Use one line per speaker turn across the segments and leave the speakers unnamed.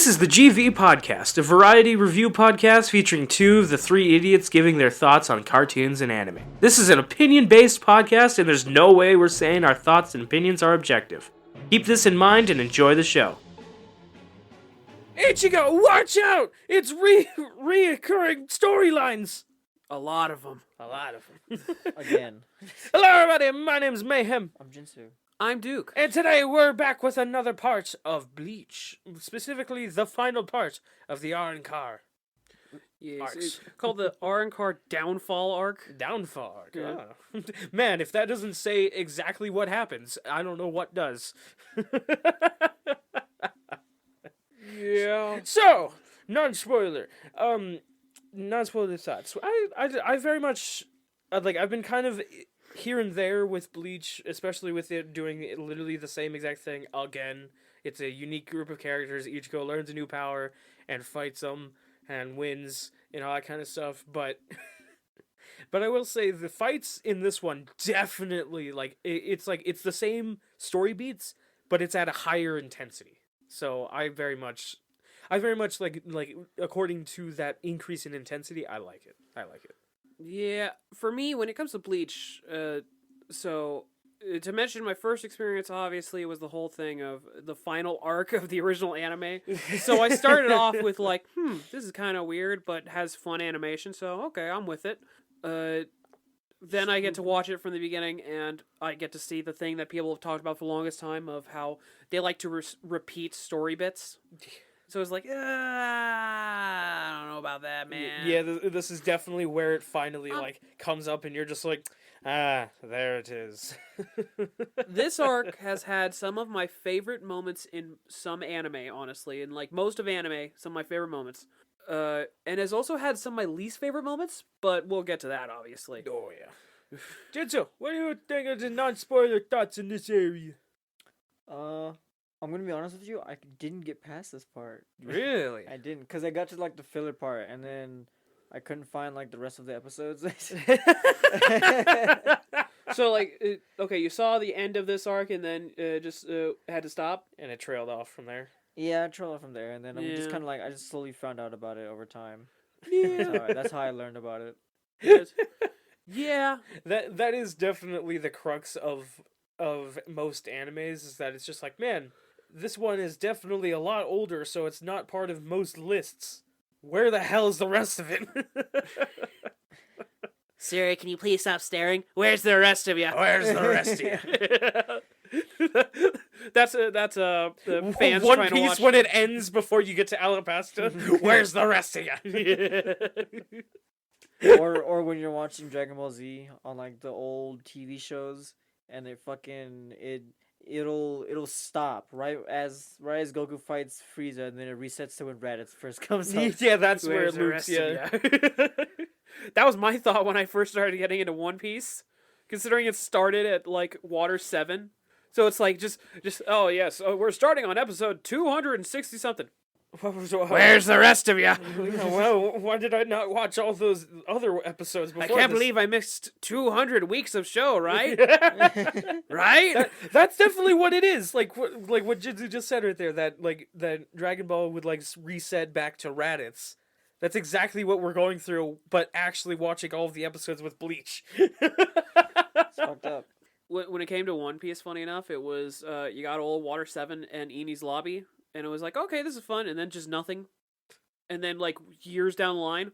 is the GV Podcast, a variety review podcast featuring two of the three idiots giving their thoughts on cartoons and anime. This is an opinion-based podcast, and there's no way we're saying our thoughts and opinions are objective. Keep this in mind and enjoy the show. Ichigo, watch out! It's reoccurring storylines! A lot of them.
Again.
Hello everybody, my name's Mayhem.
I'm Jinsu.
I'm Duke.
And today we're back with another part of Bleach. Specifically, the final part of the Arrancar.
Yes, it's called the Arrancar Downfall Arc.
Downfall arc.
Yeah.
Ah. Man, if that doesn't say exactly what happens, I don't know what does.
Yeah.
So, non-spoiler. Non-spoiler thoughts. I very much, I've been kind of here and there with Bleach, especially with it doing literally the same exact thing again. It's a unique group of characters. Ichigo learns a new power and fights them and wins and all that kind of stuff. But but I will say the fights in this one definitely it's the same story beats, but it's at a higher intensity. So I very much like according to that increase in intensity, I like it.
Yeah, for me, when it comes to Bleach, to mention my first experience, obviously, was the whole thing of the final arc of the original anime. So I started off with this is kind of weird, but has fun animation, so okay, I'm with it. Then I get to watch it from the beginning, and I get to see the thing that people have talked about for the longest time of how they like to repeat story bits. So it's like, I don't know about that, man.
Yeah, this is definitely where it finally comes up, and you're just like, there it is.
This arc has had some of my favorite moments in some anime, honestly, and most of anime, some of my favorite moments. And has also had some of my least favorite moments, but we'll get to that, obviously.
Oh, yeah. Jinsu, what do you think of the non-spoiler thoughts in this area?
I'm gonna be honest with you, I didn't get past this part.
Really?
I didn't, because I got to the filler part, and then I couldn't find the rest of the episodes.
So, okay, you saw the end of this arc, and then just had to stop?
And it trailed off from there.
Yeah, I trailed off from there, and then I'm just kind of I just slowly found out about it over time.
Yeah.
That's how I learned about it.
Yeah.
That is definitely the crux of most animes, is that it's just man, this one is definitely a lot older, so it's not part of most lists. Where the hell is the rest of it?
Siri, can you please stop staring? Where's the rest of you?
Where's the rest of you?
That's the fans
One
trying to
Piece
watch.
when it ends before you get to Alabasta. Where's the rest of you?
or when you're watching Dragon Ball Z on the old TV shows, and it'll stop right as Goku fights Frieza, and then it resets to when Raditz first comes up.
Yeah, that's where
Where's
it
the
loops.
rest of
Yeah.
That was my thought when I first started getting into One Piece, considering it started at Water 7. So it's just oh yes, we're starting on episode 260 something. Where's the rest of you?
Well, why did I not watch all those other episodes before?
I can't believe I missed 200 weeks of show, right? Right?
That's definitely what it is. Like what Jinzu just said right there. That Dragon Ball would reset back to Raditz. That's exactly what we're going through, but actually watching all of the episodes with Bleach.
It's fucked up.
When it came to One Piece, funny enough, it was you got old Water 7 and Eni's lobby, and it was okay, this is fun, and then just nothing. And then years down the line,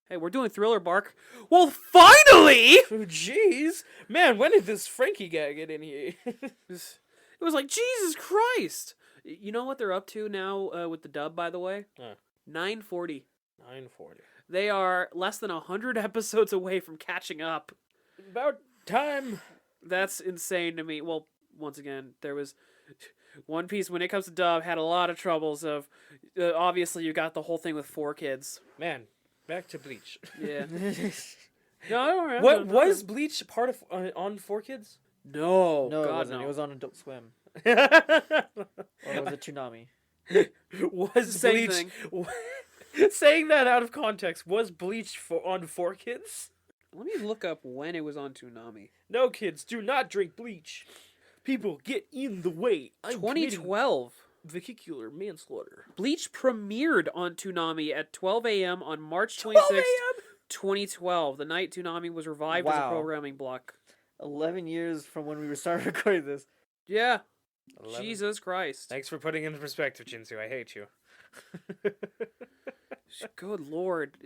hey, we're doing Thriller Bark. Well, finally!
Oh, jeez. Man, when did this Frankie guy get in here?
It was Jesus Christ! You know what they're up to now with the dub, by the way? 940.
940.
They are less than 100 episodes away from catching up.
About time.
That's insane to me. Well, once again, there was One Piece, when it comes to dub, had a lot of troubles of, obviously you got the whole thing with 4 kids.
Man, back to Bleach.
Yeah. No,
what was Bleach part of on 4 Kids?
No,
No,
God,
it wasn't.
no.
It was on Adult Swim. Or was it Toonami?
Was
Same
Bleach saying that out of context? Was Bleach on 4 Kids?
Let me look up when it was on Toonami.
No, kids, do not drink bleach. People, get in the way.
2012.
vehicular manslaughter.
Bleach premiered on Toonami at 12 a.m. on March
12
26th,
a.m.?
2012. The night Toonami was revived as a
Wow.
programming block.
11 years from when we started recording this.
Yeah.
11.
Jesus Christ.
Thanks for putting into perspective, Jinsu. I hate you.
Good lord.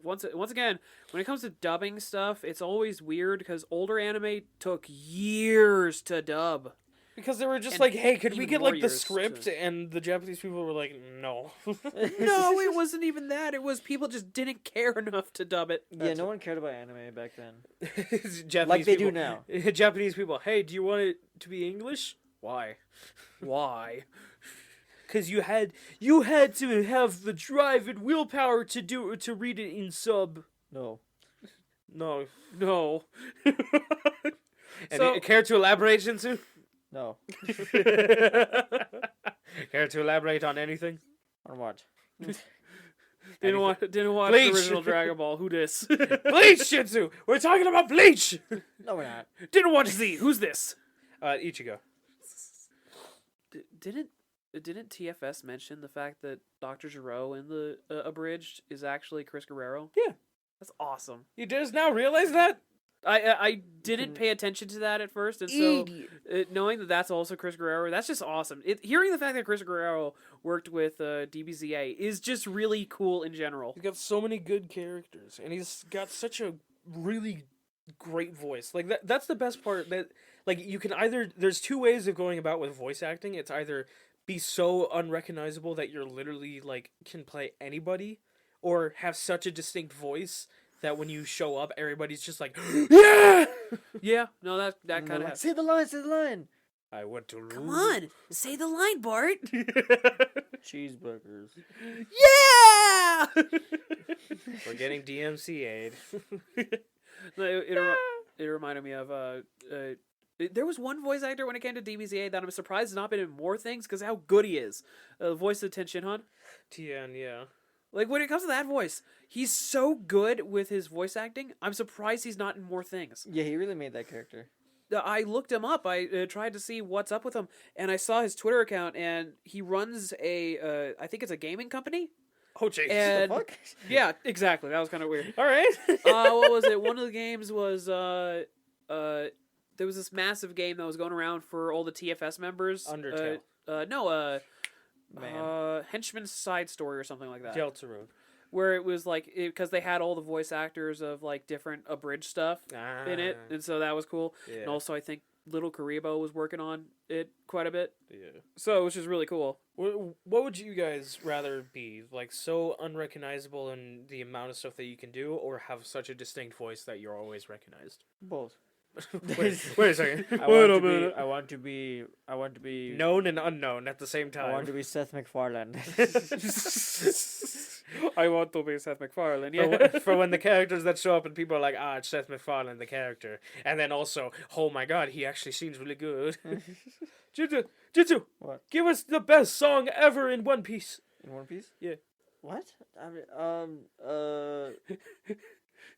Once again, when it comes to dubbing stuff, it's always weird because older anime took years to dub.
Because they were just
And
like, hey, could we
even
get,
more
like, the
years
script?
to-
And the Japanese people were like, no.
No, it wasn't even that. It was people just didn't care enough to dub it.
Yeah, no one cared about anime back then.
Japanese
Like they
people,
do now.
Japanese people, hey, do you want it to be English? Why?
Why?
Because you had to have the drive and willpower to read it in sub.
No.
No.
No.
And care to elaborate, Jinsu?
No.
Care to elaborate on anything?
On what?
Didn't watch
Bleach.
the original Dragon Ball. Who dis?
Bleach, Jinsu! We're talking about Bleach!
No, we're not.
Didn't watch Z. Who's this?
Ichigo.
Didn't TFS mention the fact that Dr. Gero in the abridged is actually Chris Guerrero?
Yeah.
That's awesome.
You just now realize that?
I didn't pay attention to that at first, and so knowing that that's also Chris Guerrero, that's just awesome. Hearing the fact that Chris Guerrero worked with DBZA is just really cool in general.
He's got so many good characters, and he's got such a really great voice. Like, that's the best part. That, like, you can either... There's two ways of going about with voice acting. It's either be so unrecognizable that you're literally, like, can play anybody, or have such a distinct voice that when you show up, everybody's just like, yeah!
Yeah, no, that kind of...
Like, say the line, say the line.
I want to
Come on, say the line, Bart.
Cheeseburgers.
Yeah!
We're getting DMCA'd.
No, it reminded me of there was one voice actor when it came to DBZA that I'm surprised has not been in more things because how good he is. The voice of Ten Shinhan.
Tien, yeah.
Like when it comes to that voice, he's so good with his voice acting. I'm surprised he's not in more things.
Yeah, he really made that character.
I looked him up. I tried to see what's up with him, and I saw his Twitter account, and he runs I think it's a gaming company.
Oh, jeez.
And
The fuck?
yeah, exactly. That was kind of weird.
All right.
What was it? One of the games was there was this massive game that was going around for all the TFS members.
Undertale.
Henchman's Side Story or something like that.
Deltarune.
Where it was like because they had all the voice actors of like different abridged stuff in it, and so that was cool.
Yeah.
And also, I think Little Karibo was working on it quite a bit.
Yeah.
So, which is really cool.
What would you guys rather be? Like, so unrecognizable in the amount of stuff that you can do, or have such a distinct voice that you're always recognized?
Both.
wait a second.
I want to be
Known and unknown at the same time.
I want to be Seth MacFarlane.
I want to be Seth MacFarlane.
For when the characters that show up and people are like, it's Seth MacFarlane, the character. And then also, oh my god, he actually seems really good. Jitsu,
What?
give us the best song ever in One Piece.
In One Piece?
Yeah.
What?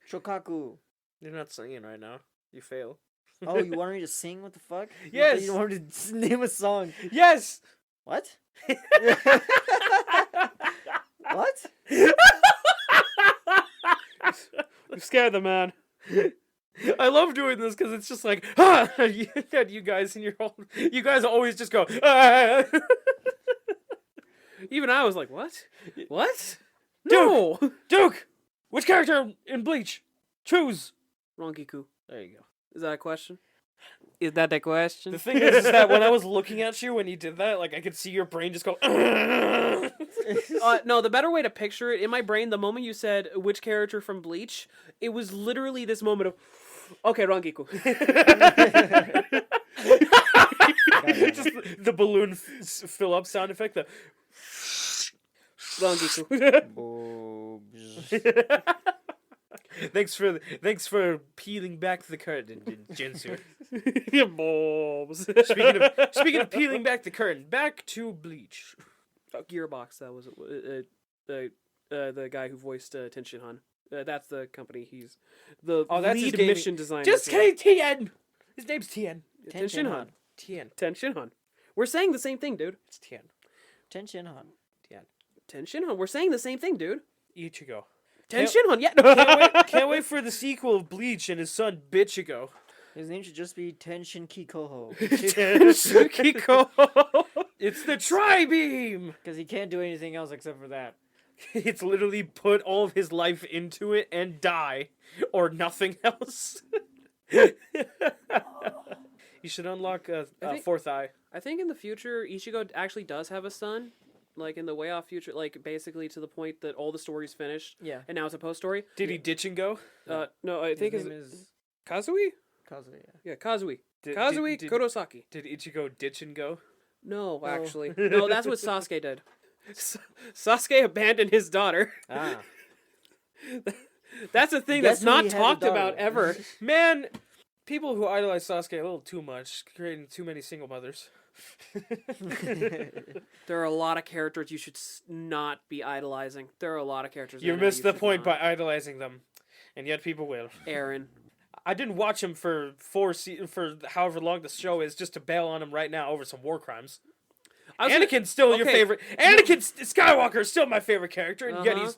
Shokaku.
You're not singing right now. You fail.
Oh, you wanted me to sing? What the fuck?
Yes.
You wanted me to name a song.
Yes!
What? What?
You scared the man.
I love doing this because it's just like, you guys in your whole, you guys always just go,
Even I was like, what? What? No!
Duke! Which character in Bleach? Choose!
Rongiku.
There you go.
Is that a question? Is that the question?
The thing is that when I was looking at you when you did that, like, I could see your brain just go,
No, the better way to picture it, in my brain, the moment you said which character from Bleach, it was literally this moment of, okay, Rangiku.
just the balloon fill up sound effect. The
Rangiku.
Boobs.
thanks for peeling back the curtain, Jinsu.
Balls.
Speaking of peeling back the curtain, back to Bleach.
Gearbox, that was the guy who voiced Ten Shinhan. That's the company. He's the
that's his
lead
gaming-
mission designer.
Just kidding, Tien. His name's Tien.
Ten Shinhan.
Tien.
Ten Shinhan. We're saying the same thing, dude.
It's Tien.
Ten Shinhan.
Ten Shinhan. We're saying the same thing, dude.
Ichigo.
Ten Shinhan. Yeah.
Can't wait for the sequel of Bleach and his son Bitchigo.
His name should just be Tenshin Kikoho.
Kiko.
It's the Tri-Beam!
Because he can't do anything else except for that.
It's literally put all of his life into it and die. Or nothing else. You should unlock a fourth eye.
I think in the future, Ichigo actually does have a son. Like, in the way off future, like, basically to the point that all the story's finished.
Yeah.
And now it's a post-story.
Did he ditch and go?
No, I think
His name is
Kazui?
Kazuya.
Yeah, Kazui.
Did-
Kazui
did-
Kurosaki.
Did Ichigo ditch and go?
No,
No.
actually. No, that's what Sasuke did. Sasuke abandoned his daughter.
Ah.
That's a thing
Guess
that's
who
not
he had a
talked
daughter?
about ever.
Man, people who idolize Sasuke a little too much, creating too many single mothers.
There are a lot of characters you should not be idolizing. There are a lot of characters.
You
right now
missed the
should
point
not.
by idolizing them, and yet people will.
Aaron.
I didn't watch him for for however long the show is, just to bail on him right now over some war crimes. Anakin's still your
okay.
favorite. Anakin Skywalker is still my favorite character, and yet
Uh-huh.
he's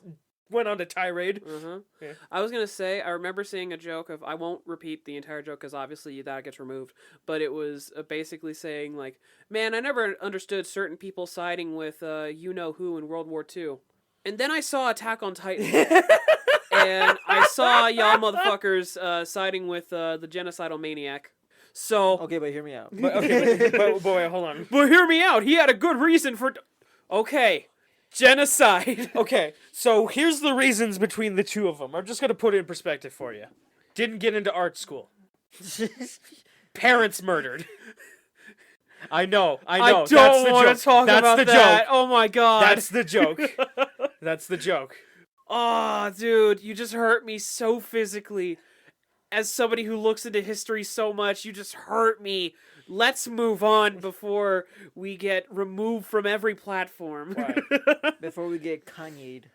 went on to tirade.
Uh-huh.
Yeah.
I was gonna say, I remember seeing a joke of, I won't repeat the entire joke because obviously that gets removed, but it was basically saying like, man, I never understood certain people siding with you know who in World War II, and then I saw Attack on Titan, and I saw y'all motherfuckers siding with the genocidal maniac. So,
Okay, but hear me out.
But, okay, but wait, hold on.
but hear me out. He had a good reason for. Okay, genocide.
Okay, so here's the reasons between the two of them. I'm just gonna put it in perspective for you. Didn't get into art school. Parents murdered. I know.
I
That's
don't
the
want
joke.
to talk
That's
about
the
that.
joke.
Oh my god.
That's the joke. That's the joke.
Oh, dude, you just hurt me so physically. As somebody who looks into history so much, you just hurt me. Let's move on before we get removed from every platform.
Why?
Before we get Kanye'd.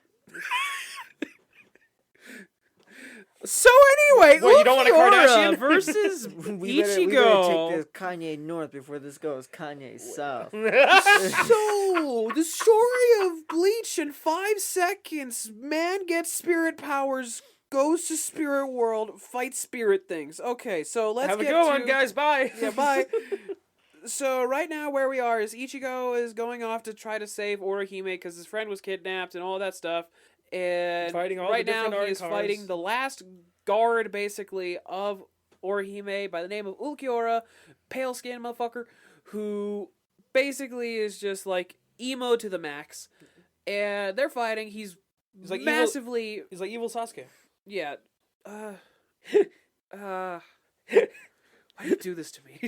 So anyway,
What, you don't want a
Ulquiorra
Kardashian?
versus
We better
Ichigo.
take this Kanye north before this goes Kanye south.
So, the story of Bleach in 5 seconds. Man gets spirit powers, goes to spirit world, fights spirit things. Okay, so let's
Have a
get
good
to...
one, guys. Bye.
Yeah, bye. So right now where we are is Ichigo is going off to try to save Orihime because his friend was kidnapped and all that stuff. And
Fighting all the
right now
different
he is
Arrancars.
fighting the last guard, basically, of Orihime by the name of Ulquiorra, pale skin motherfucker, who basically is just like emo to the max. And they're fighting. He's
like evil-
massively...
He's like evil Sasuke.
Yeah. Why do you do this to me?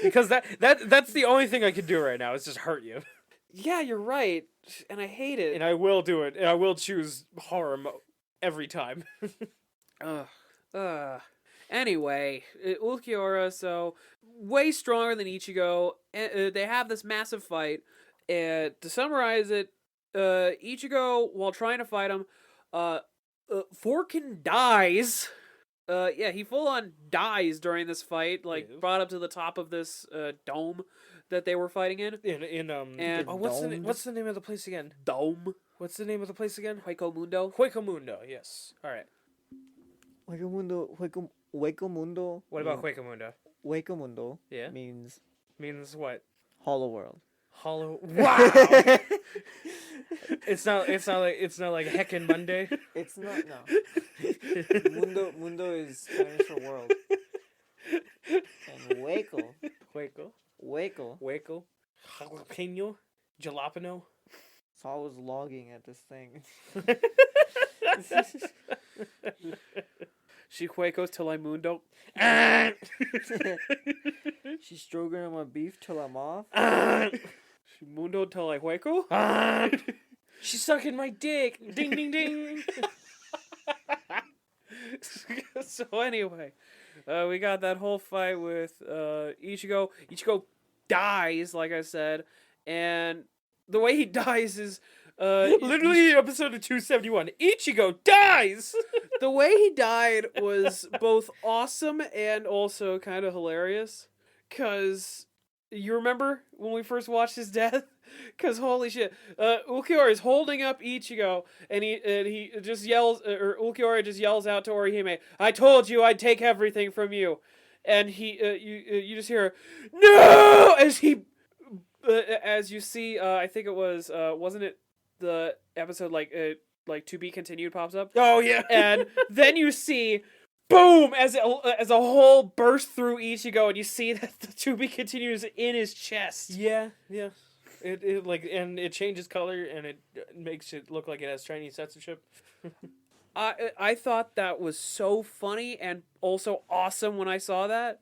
Because that's the only thing I can do right now is just hurt you.
Yeah, you're right. And I hate it.
And I will do it. And I will choose harm every time.
Anyway, Ulquiorra, so way stronger than Ichigo. They have this massive fight. And to summarize it, Ichigo, while trying to fight him, Forkin dies. Yeah, he full on dies during this fight. Like,
Yeah.
brought up to the top of this dome that they were fighting in.
And what's the name of the place again?
Dome.
What's the name of the place again?
Hueco Mundo.
Hueco Mundo. Yes. All right.
Hueco Mundo.
What about Hueco Mundo?
Hueco Mundo
Yeah.
means
Means what?
hollow world.
Hollow. Wow. it's not like Heckin' Monday.
It's not, no. Mundo is Spanish for world. And Hueco.
Jalapeno. Jalapeno.
So I was logging at this thing.
She Huecos till I Mundo.
She's stroking on my beef till I'm off.
She Mundo till I Hueco.
She's sucking my dick. Ding ding ding.
So anyway, we got that whole fight with Ichigo. Ichigo dies, like I said, and the way he dies is
Literally episode of 271. Ichigo dies.
the way he died was both awesome and also kind of hilarious, cause You remember when we first watched his death? Because holy shit, Ulquiorra is holding up Ichigo, and he just yells, or Ulquiorra just yells out to Orihime, "I told you I'd take everything from you," and you just hear, "No!" as you see, I think it was wasn't it the episode like to be continued pops up,
Oh yeah.
and then you see. Boom! As a hole bursts through Ichigo, and you see that the to be continues in his chest.
Yeah. It like, and it changes color, and it makes it look like it has Chinese censorship.
I thought that was so funny and also awesome when I saw that,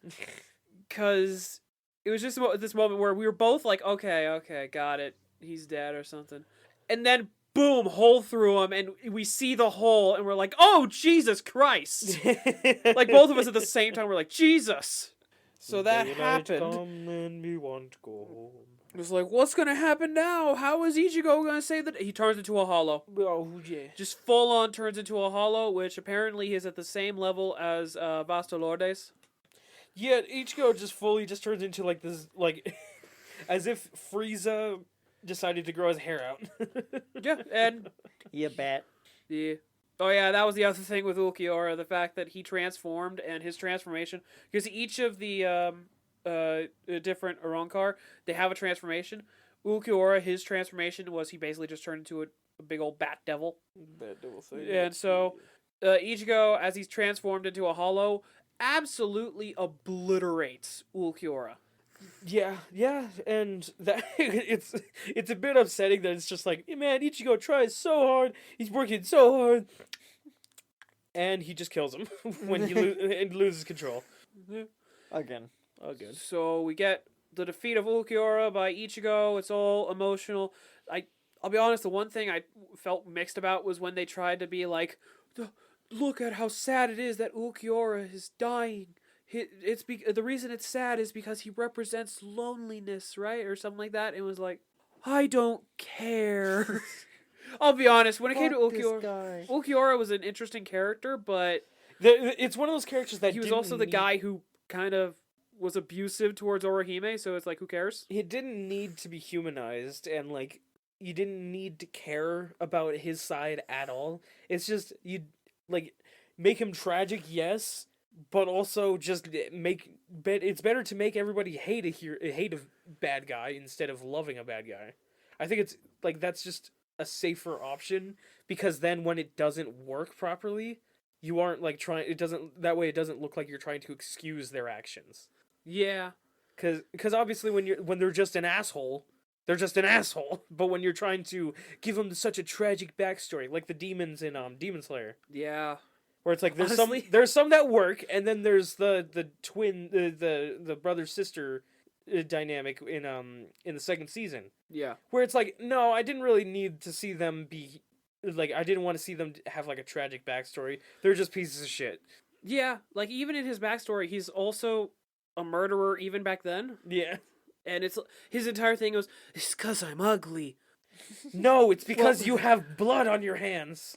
because it was just this moment where we were both like, okay, got it, he's dead or something, and then boom, hole through him, and we see the hole, and we're like, oh Jesus Christ! Like both of us at the same time, we're like, Jesus. So that happened.
Come and we want to go home.
It was like, what's gonna happen now? How is Ichigo gonna save the? He turns into a hollow.
Oh yeah.
Just full on turns into a hollow, which apparently is at the same level as Bastarlordes.
Yeah, Ichigo just turns into like this, like as if Frieza decided to grow his hair out.
Yeah, and
Yeah, bat.
yeah. Oh yeah, that was the other thing with Ulquiorra, the fact that he transformed and his transformation, because each of the different Arrancar, they have a transformation. Ulquiorra, his transformation was he basically just turned into a big old bat devil.
Bad devil thing.
And so Ichigo, as he's transformed into a hollow, absolutely obliterates Ulquiorra.
Yeah, and that it's a bit upsetting that it's just like, man, Ichigo tries so hard, he's working so hard, and he just kills him when he loses control.
Again.
Oh, good.
So we get the defeat of Ulquiorra by Ichigo. It's all emotional. I'll be honest, the one thing I felt mixed about was when they tried to be like, look at how sad it is that Ulquiorra is dying. The reason it's sad is because he represents loneliness, right? Or something like that. It was like, I don't care. I'll be honest, when it came to Ulquiorra, Ulquiorra was an interesting character, but
it's one of those characters that
he was also the guy who kind of was abusive towards Orihime, so it's like, who cares?
He didn't need to be humanized, and like, you didn't need to care about his side at all. It's just, you like make him tragic, yes, but also just it's better to make everybody hate a bad guy instead of loving a bad guy. I think it's like, that's just a safer option, because then when it doesn't work properly, you aren't like it doesn't look like you're trying to excuse their actions.
Yeah.
Cuz obviously when they're just an asshole, they're just an asshole, but when you're trying to give them such a tragic backstory, like the demons in Demon Slayer.
Yeah.
Where it's like
Honestly,
there's some that work, and then there's the twin the brother sister dynamic in the second season.
Yeah.
Where it's like, no, I didn't really need to see them be like, I didn't want to see them have like a tragic backstory. They're just pieces of shit.
Yeah, like even in his backstory, he's also a murderer even back then.
Yeah.
And it's his entire thing was, it's because I'm ugly.
No, it's because you have blood on your hands.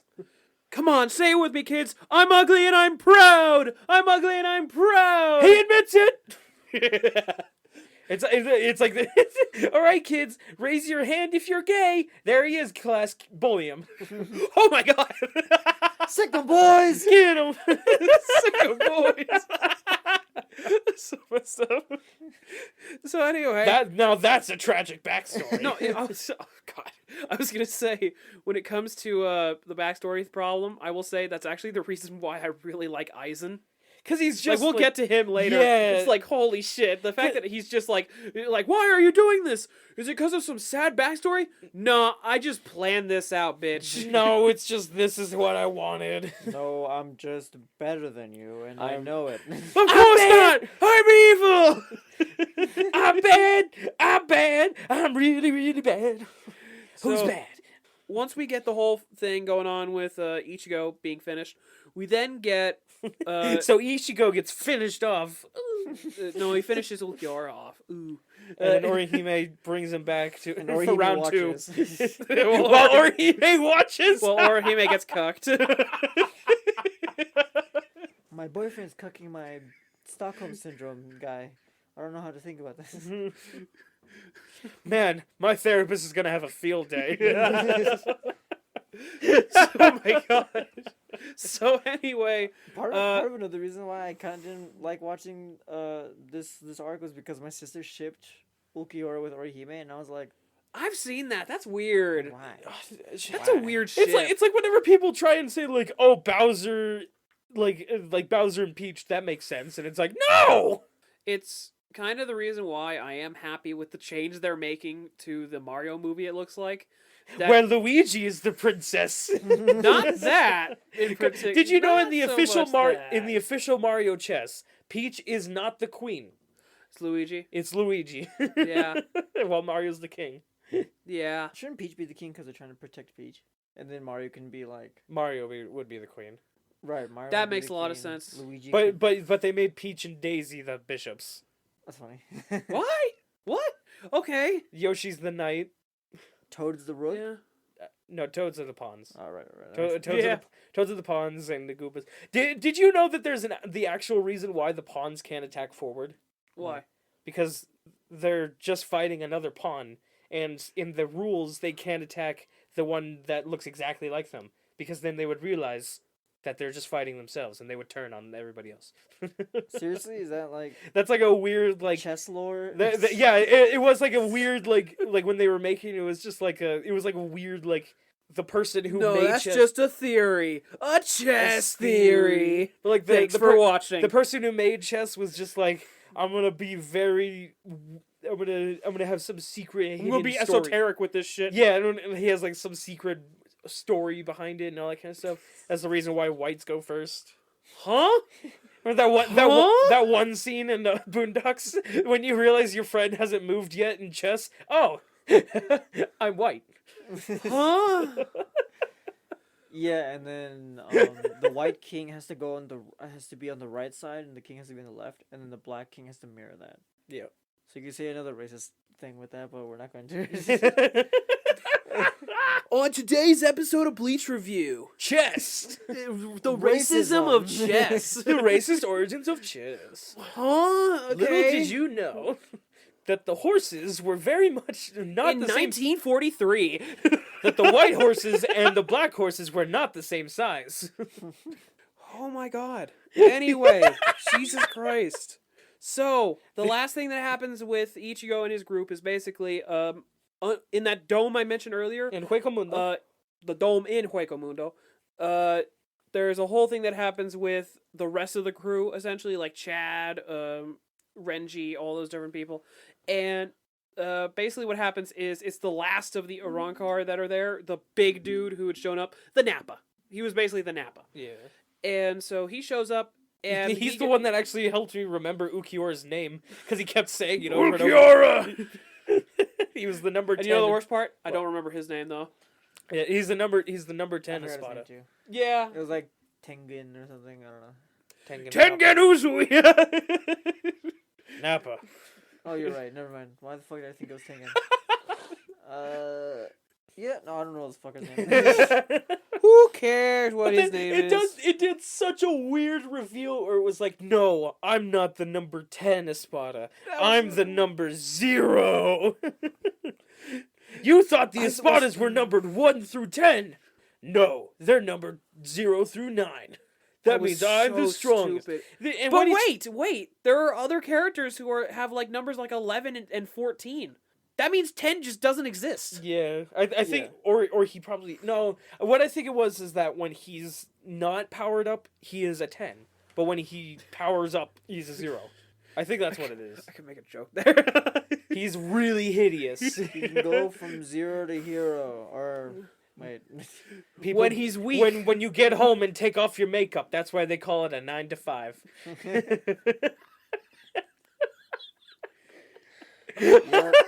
Come on, say it with me, kids. I'm ugly and I'm proud. I'm ugly and I'm proud.
He admits it. It's like, all right, kids, raise your hand if you're gay. There he is, class, bully him.
Oh my god.
Sick them boys!
Get him.
Sick of boys. So messed up. So anyway,
that's a tragic backstory.
no, oh god, I was gonna say, when it comes to the backstory problem, I will say that's actually the reason why I really like Aizen.
Because he's just
We'll get to him later.
Yeah.
It's like, holy shit. The fact that he's just like, why are you doing this? Is it because of some sad backstory? No, I just planned this out, bitch.
No, it's just, this is what I wanted.
No, I'm just better than you, and I know it.
Of course not! I'm evil! I'm bad! I'm really, really bad. Who's
So,
bad?
Once we get the whole thing going on with Ichigo being finished, we then get...
So Ichigo gets finished off.
no, he finishes Ulquiorra off. Ooh.
And then Orihime brings him back to
And
for
Orihime
round
watches.
2.
Well,
While Orihime watches.
Well, Orihime gets cucked.
My boyfriend's cucking my Stockholm Syndrome guy. I don't know how to think about this.
Man, my therapist is gonna have a field day.
Oh my god. So anyway,
Part of another reason why I kind of didn't like watching this arc was because my sister shipped Ulquiorra with Orihime, and I was like,
I've seen that. That's weird.
why?
That's a weird shit.
It's like whenever people try and say like, oh, Bowser, like Bowser and Peach, that makes sense, and it's like, no.
It's kind of the reason why I am happy with the change they're making to the Mario movie. It looks like.
Where Luigi is the princess.
Not that in particular.
Did you know in
Not
the
so
official
much
in the official Mario chess, Peach is not the queen.
It's Luigi.
It's Luigi.
Yeah.
While Mario's the king.
Yeah.
Shouldn't Peach be the king because they're trying to protect Peach, and then Mario can be like,
Mario would be the queen.
right? Mario.
That
would be
makes
the
a lot of
queen,
sense.
Luigi.
But they made Peach and Daisy the bishops.
That's funny.
Why? What? Okay.
Yoshi's the knight.
Toad's the rook.
Yeah.
No, Toads are the pawns.
Oh, right.
Toads are the pawns, and the Goombas. Did you know that there's the actual reason why the pawns can't attack forward?
Why?
Because they're just fighting another pawn, and in the rules they can't attack the one that looks exactly like them, because then they would realize that they're just fighting themselves, and they would turn on everybody else.
Seriously, is that like
That's like a weird
chess lore?
yeah, it was like a weird like when they were making it was just like a weird like the person who
No,
made
that's
chess.
just a theory. A chess theory.
But, like
Thanks for watching.
The person who made chess was just like, I'm gonna have some secret.
I'm gonna be
hidden story.
esoteric with this shit.
Yeah, and he has like some secret story behind it and all that kind of stuff. That's the reason why whites go first.
Huh?
Or that one scene in the Boondocks when you realize your friend hasn't moved yet in chess. Oh, I'm white.
Huh?
Yeah, and then the white king has to be on the right side, and the king has to be on the left, and then the black king has to mirror that.
Yeah.
So you can say another racist thing with that, but we're not going to.
On today's episode of Bleach Review,
Chess.
the racism of chess.
The racist origins of chess.
Huh? Okay.
Little did you know that the horses were very much not
in
the same.
1943.
That the white horses and the black horses were not the same size.
Oh my god. Anyway, Jesus Christ. So, the last thing that happens with Ichigo and his group is basically, in that dome I mentioned earlier,
In Hueco
the dome in Hueco Mundo, there's a whole thing that happens with the rest of the crew, essentially, like Chad, Renji, all those different people, and basically what happens is it's the last of the Arrancar that are there, the big dude who had shown up, the Nappa. He was basically the Nappa.
Yeah.
And so he shows up, and
he's the one that actually helped me remember Ulquiorra's name, because he kept saying,
Ulquiorra!
He was the number 10.
And you know the worst part? I don't remember his name, though.
Yeah, he's the number 10
I forgot his name
Espada.
too.
Yeah.
It was like Tengen or something. I don't know.
Tengen Uzui! Nappa.
Oh, you're right. Never mind. Why the fuck did I think it was Tengen? Yeah. No, I don't know what the fucker's name.
Who cares what his name is?
It did such a weird reveal where it was like, no, I'm not the number 10 Espada. I'm the number 0. You thought the Espadas were numbered 1 through 10. No, they're numbered 0 through 9. That means I'm the strongest.
But wait. There are other characters who have like numbers like 11 and 14. That means 10 just doesn't exist.
Yeah, I think, or he probably, no, what I think it was is that when he's not powered up, he is a 10. But when he powers up, he's a 0. I think that's what it is.
I can make a joke there.
He's really hideous.
You can go from 0 to hero, or wait.
People,
when he's weak.
When you get home and take off your makeup, that's why they call it a 9 to 5.
Yeah.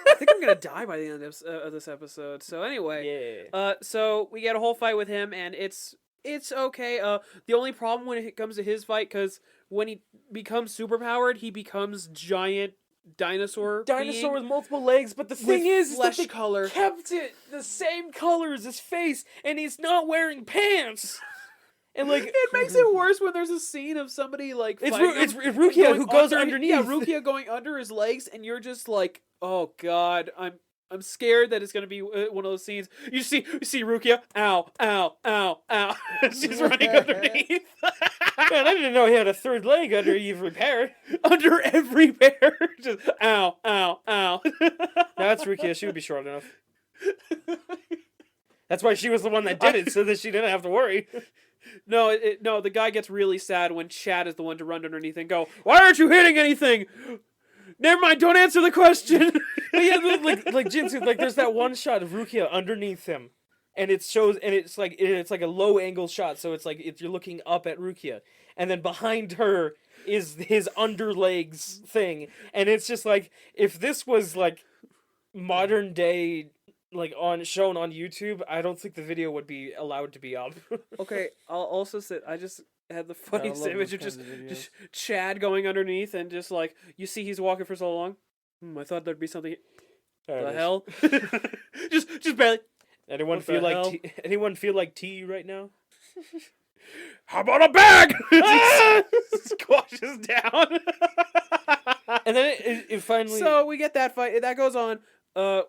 I think I'm gonna die by the end of this episode. So anyway,
Yeah.
so we get a whole fight with him, and it's okay. The only problem when it comes to his fight, because when he becomes superpowered, he becomes giant dinosaur being
with multiple legs, but the thing is
flesh
that they
color.
kept it the same color as his face, and he's not wearing pants. And like
It makes it worse when there's a scene of somebody like
it's
fighting
it's
him
Rukia
going
who goes
under-
underneath.
Yeah, Rukia going under his legs, and you're just like, oh god, I'm scared that it's gonna be one of those scenes. You see Rukia, ow, ow, ow, ow. She's running underneath.
Man, I didn't know he had a third leg under every pair.
Under every pair, just ow, ow, ow.
That's Rukia. She would be short enough. That's why she was the one that did it, so that she didn't have to worry.
No, no, the guy gets really sad when Chad is the one to run underneath and go, "Why aren't you hitting anything?" Never mind, don't answer the question.
But yeah, like Jinsu, like there's that one shot of Rukia underneath him, and it shows, and it's like a low angle shot, so it's like you're looking up at Rukia, and then behind her is his underlegs thing, and it's just like if this was like modern day, like shown on YouTube, I don't think the video would be allowed to be up.
Okay, I'll also say I just had the funniest
love
image
those
of just
kinds of videos.
just Chad going underneath and just like you see he's walking for so long. I thought there'd be something.
There
The
it is.
hell? just barely.
Anyone
What the
feel like
hell?
anyone feel like tea right now?
How about a bag? Squashes down.
And then it finally.
So we get that fight. That goes on.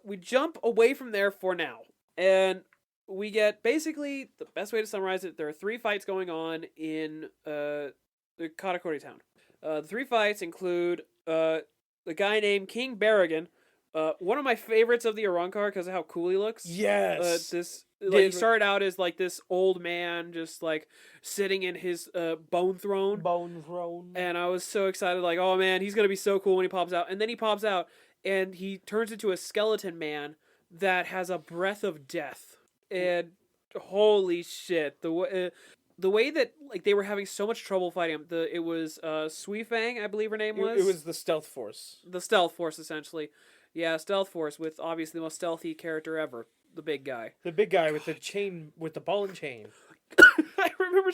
We jump away from there for now, and we get basically the best way to summarize it. There are 3 fights going on in the Katakuri town. The 3 fights include the guy named King Barragon. One of my favorites of the Arrancar because of how cool he looks.
Yes.
He started out as like this old man, just like sitting in his bone throne.
Bone throne.
And I was so excited, like, oh man, he's gonna be so cool when he pops out. And then he pops out, and he turns into a skeleton man that has a breath of death. And holy shit, the way that like they were having so much trouble fighting him. It was Sui Fang, I believe her name was.
It was the stealth force.
The stealth force, essentially. Yeah, stealth force with obviously the most stealthy character ever, the big guy.
The big guy with the chain, with the ball and chain.
I remember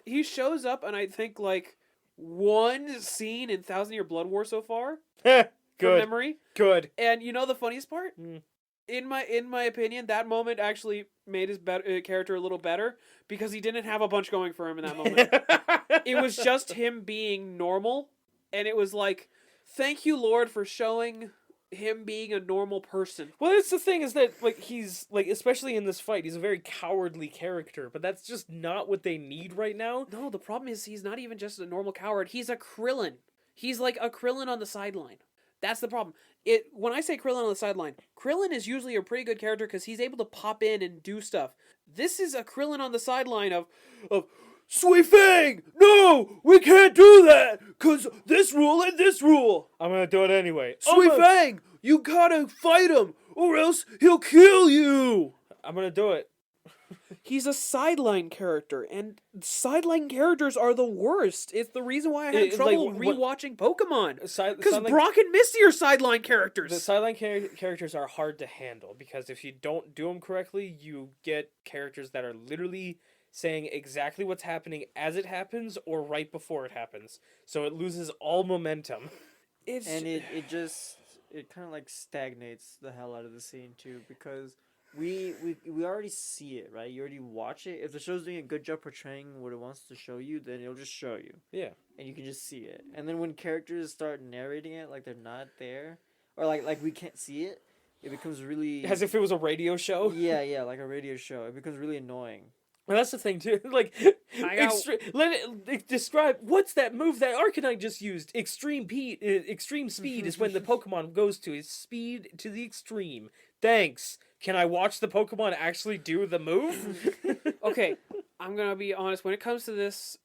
he shows up, and I think like one scene in Thousand Year Blood War so far. From
Good.
memory.
Good.
And you know the funniest part?
Mm.
In my opinion, that moment actually made his character a little better because he didn't have a bunch going for him in that moment. It was just him being normal, and it was like, thank you, Lord, for showing him being a normal person.
Well, that's the thing is that like he's like, especially in this fight, he's a very cowardly character, but that's just not what they need right now.
No, the problem is he's not even just a normal coward. He's a Krillin. He's like a Krillin on the sideline. That's the problem. When I say Krillin on the sideline, Krillin is usually a pretty good character because he's able to pop in and do stuff. This is a Krillin on the sideline of Sui Fang! No! We can't do that! Cause this rule and this rule!
I'm gonna do it anyway.
Sui Fang! You gotta fight him! Or else he'll kill you!
I'm gonna do it.
He's a sideline character, and sideline characters are the worst. It's the reason why I had trouble rewatching Pokemon. Because Brock and Misty are sideline characters.
The sideline characters are hard to handle because if you don't do them correctly, you get characters that are literally saying exactly what's happening as it happens or right before it happens. So it loses all momentum.
It kind of like stagnates the hell out of the scene too, because we already see it, right? You already watch it. If the show's doing a good job portraying what it wants to show you, then it'll just show you.
Yeah.
And you can just see it. And then when characters start narrating it like they're not there, or like we can't see it, it becomes really
As if it was a radio show.
yeah, like a radio show. It becomes really annoying.
Well, that's the thing too. Like, describe what's that move that Arcanine just used? Extreme speed is when the Pokemon goes to its speed to the extreme. Thanks. Can I watch the Pokemon actually do the move?
Okay, I'm gonna be honest. When it comes to this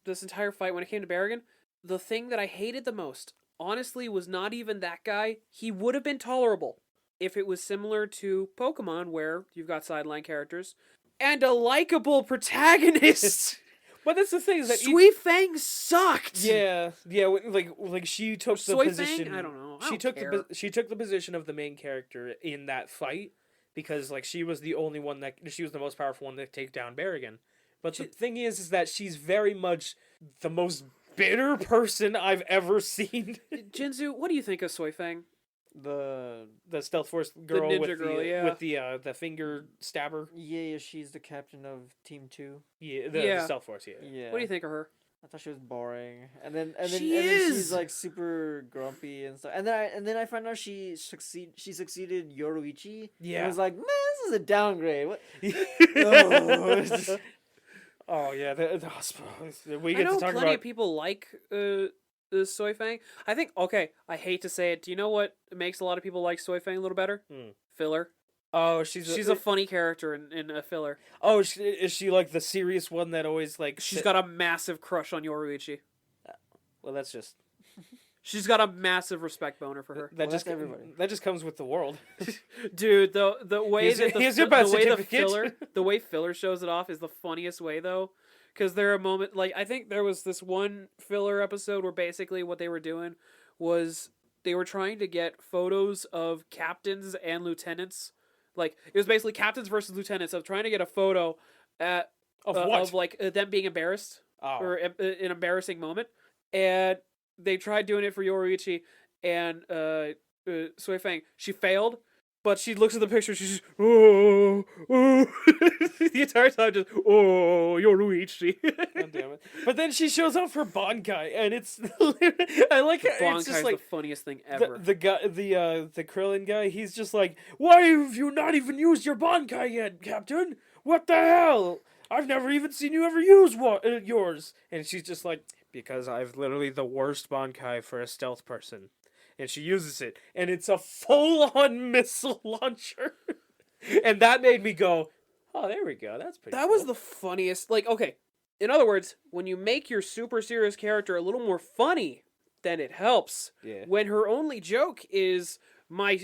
entire fight, when it came to Barragon, the thing that I hated the most, honestly, was not even that guy. He would have been tolerable if it was similar to Pokemon, where you've got sideline characters and a likable protagonist.
But that's the thing is that
Sui Fang sucked.
Yeah, like she took the
Soi
position.
Fang? I don't know. I
She
don't
took
care.
she took the position of the main character in that fight because like she was the only one she was the most powerful one to take down Barragon. But the thing is that she's very much the most bitter person I've ever seen.
Jinzu, what do you think of Soi Fang?
the stealth force girl
ninja
with
girl,
the
yeah.
with the finger stabber.
Yeah, she's the captain of Team 2.
Yeah, the
Yeah.
stealth force. Yeah.
Yeah.
What do you think of her?
I thought she was boring, and then
She
and then
is!
she's like super grumpy and stuff. And then I found out she succeeded Yoruichi.
Yeah.
And I was like, man, this is a downgrade. What?
Oh, oh yeah, we
I
get
know
to talk
plenty
about
of people like Soi Fang. I think, okay, I hate to say it. Do you know what makes a lot of people like Soi Fang a little better? Filler.
Oh,
She's a funny character in a filler.
Oh, is she like the serious one that always like?
She's got a massive crush on Yoruichi.
Well, that's just
She's got a massive respect boner for her.
that.
Well,
Just
that's everybody.
That just comes with the world.
Dude, the way
Here's-
that the,
here's your
the
birth
way the
certificate.
way filler shows it off is the funniest way though, because there are moments like I think there was this one filler episode where basically what they were doing was they were trying to get photos of captains and lieutenants. Like it was basically captains versus lieutenants of trying to get a photo at
Of what?
of like them being embarrassed
Oh.
or an embarrassing moment, and they tried doing it for Yoruichi and Soi Fang. She failed, but she looks at the picture. She's just, oh, oh. The entire time, just oh, Yoruichi.
God damn it! But then she shows up for Bankai, and it's I like it. It's
Bankai's
just like
the funniest thing ever.
the guy, the Krillin guy. He's just like, why have you not even used your Bankai yet, Captain? What the hell? I've never even seen you ever use yours. And she's just like, because I've literally the worst Bankai for a stealth person. And she uses it, and it's a full-on missile launcher. And that made me go, oh, there we go. That's pretty
That
cool.
was the funniest. Like, okay, in other words, when you make your super serious character a little more funny, then it helps.
Yeah.
When her only joke is my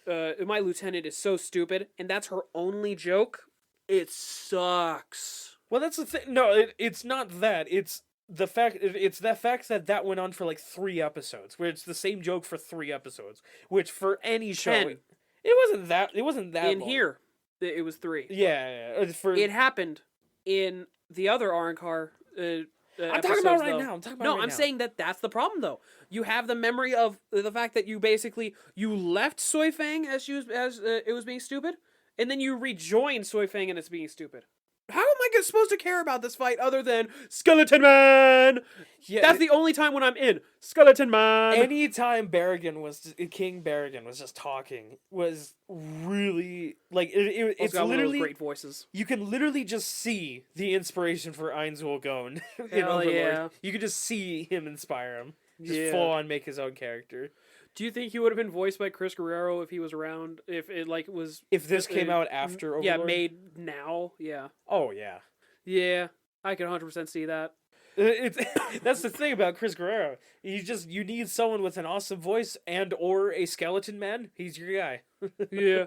lieutenant is so stupid, and that's her only joke, it sucks.
Well, that's the thing. No, it's not that. It's the fact. It's the fact that that went on for like 3 episodes, where it's the same joke for 3 episodes. Which for any show,
10.
it wasn't that. It wasn't that
In
long.
here, it was 3.
Yeah. For
It happened in the other Arrancar.
I'm talking about right now. I'm talking about
No,
right
I'm
now.
saying that's the problem though. You have the memory of the fact that you basically you left Soi Fang as it was being stupid, and then you rejoined Soi Fang and it's being stupid. How am I supposed to care about this fight other than Skeleton Man?
Yeah,
That's the only time when I'm in Skeleton Man.
anytime King Barragon was just talking was really like it's
got one of those
literally
great voices.
you can literally just see the inspiration for Ainz Gon in
Hell
Overlord.
yeah.
You could just see him inspire him. Just
Yeah.
full on make his own character.
Do you think he would have been voiced by Chris Guerrero if he was around? If it like was
If this came out after Overlord?
yeah made now yeah
Oh yeah.
yeah I can 100% see that.
It's that's the thing about Chris Guerrero. You need someone with an awesome voice and or a skeleton man. He's your guy.
Yeah.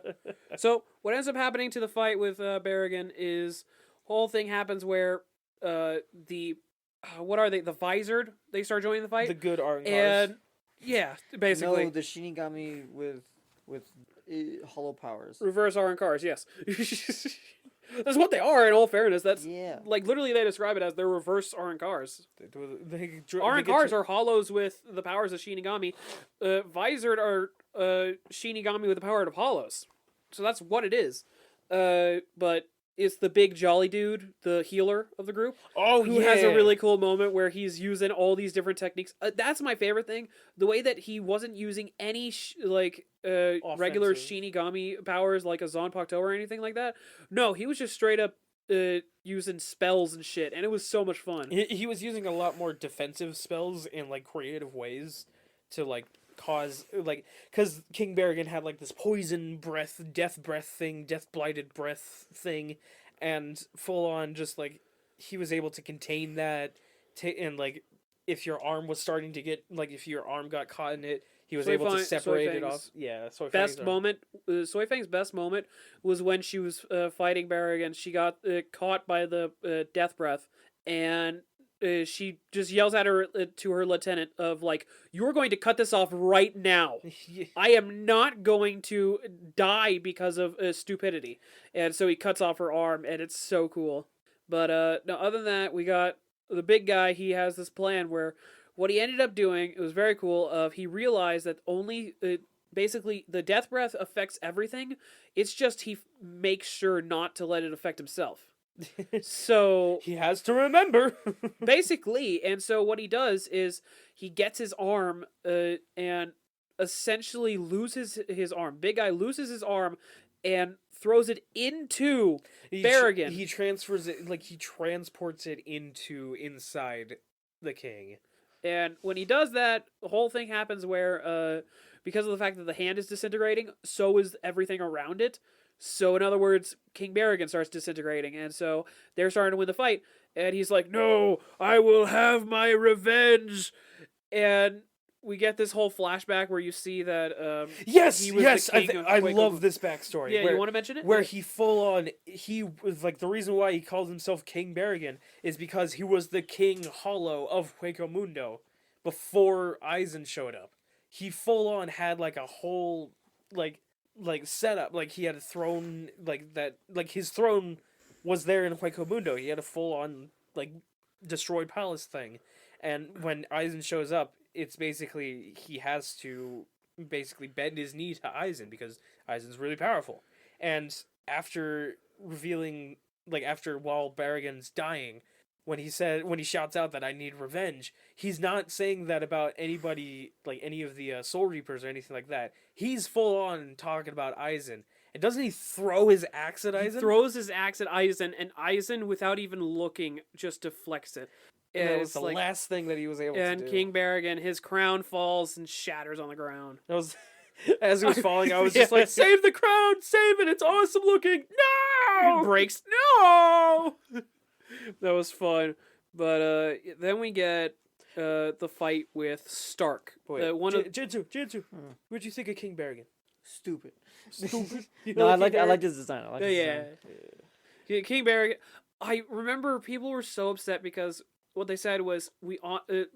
So what ends up happening to the fight with Barragan is whole thing happens where the what are they, the Visored, they start joining the fight
The good Arncars.
and yeah basically
No, the Shinigami with hollow powers.
reverse Arrancars, yes. That's what they are, in all fairness. That's
Yeah.
like literally they describe it as they're reverse Arrancars.
They
Arrancars are hollows with the powers of Shinigami. Visored are Shinigami with the power of hollows. So that's what it is. But it's the big jolly dude, the healer of the group, who has a really cool moment where he's using all these different techniques. That's my favorite thing. The way that he wasn't using any regular
Offensive.
Shinigami powers like a Zanpakuto or anything like that. No, he was just straight up using spells and shit, and it was so much fun.
He was using a lot more defensive spells in like creative ways to like cause like because King Barragan had like this poison breath, death blighted breath thing, and full on just like he was able to contain that, and like if your arm was starting to get like if your arm got caught in it, he was able to separate it off. Yeah, Soi Fang's arm.
Soi Fang's best moment was when she was fighting Barragan. She got caught by the death breath, and she just yells at her to her lieutenant of like, "You're going to cut this off right now. I am not going to die because of stupidity." And so he cuts off her arm, and it's so cool. But no, other than that, we got the big guy. He has this plan where what he ended up doing, it was very cool. He realized that only basically the death breath affects everything. It's just he makes sure not to let it affect himself. So
he has to remember.
basically, and so what he does is he gets his arm and essentially loses his arm. Big Guy loses his arm and throws it into Barragon.
He transfers it, like he transports it inside the king.
And when he does that, the whole thing happens where, because of the fact that the hand is disintegrating, so is everything around it. So, in other words, King Barragon starts disintegrating, and so they're starting to win the fight. And he's like, "No, I will have my revenge." And we get this whole flashback where you see that.
Yes,
he was
yes,
the king of
I
Hueco-
love this backstory.
Yeah,
where,
you want to mention it?
where he full on he was like the reason why he called himself King Barragon is because he was the king hollow of Hueco Mundo before Aizen showed up. He full on had like a whole like setup, like he had a throne like that, like his throne was there in Hueco Mundo. He had a full on like destroyed palace thing, and when Aizen shows up, it's basically he has to basically bend his knee to Aizen because Aizen's really powerful. And after revealing, like after while Barragon's dying, when he shouts out that I need revenge, he's not saying that about anybody, like any of the Soul Reapers or anything like that. He's full on talking about Aizen. And doesn't he throw his axe at Aizen?
He throws his axe at Aizen, and Aizen, without even looking, just deflects it.
And that was
it's
the
like,
last thing that he was able to do.
and King Barragon, his crown falls and shatters on the ground.
That was as he was falling, I was
Yeah.
just like, "Save the crown! Save it! It's awesome looking!" No!
It breaks. No! That was fun. But then we get the fight with Stark.
Wait,
One of
Jinsu, what'd you think of King Barragon?
Stupid.
Stupid.
No, I like his design. I like his
yeah.
design.
King Barragon. I remember people were so upset because what they said was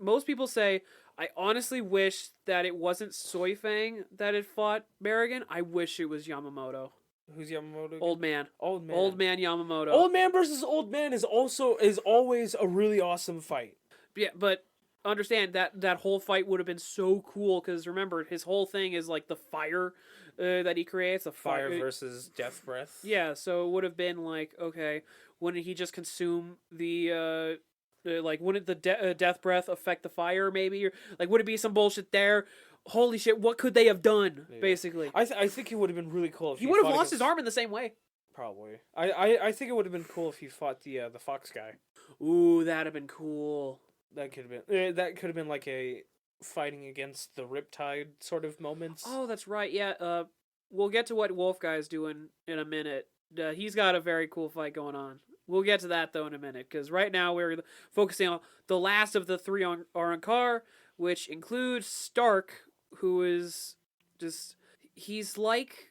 most people say, I honestly wish that it wasn't Soi Fang that had fought Barragon. I wish it was Yamamoto.
Who's Yamamoto? Again?
Old man.
Old man.
Old man Yamamoto.
Old man versus old man is always a really awesome fight.
Yeah, but understand that whole fight would have been so cool because remember his whole thing is like the fire that he creates. The
Fire versus death breath.
Yeah, so it would have been like, okay, wouldn't he just consume the like wouldn't the death breath affect the fire maybe, or like would it be some bullshit there? Holy shit, what could they have done?
Yeah.
Basically,
I think it would have been really cool if
he would have
fought
lost his
against-
arm in the same way.
Probably. I think it would have been cool if he fought the fox guy.
Ooh, that'd have been cool.
That could have been like a fighting against the Riptide sort of moments.
Oh, that's right. Yeah. We'll get to what Wolf Guy's doing in a minute. He's got a very cool fight going on. We'll get to that though in a minute because right now we're focusing on the last of the three Arrancar, which includes Stark, who is just he's like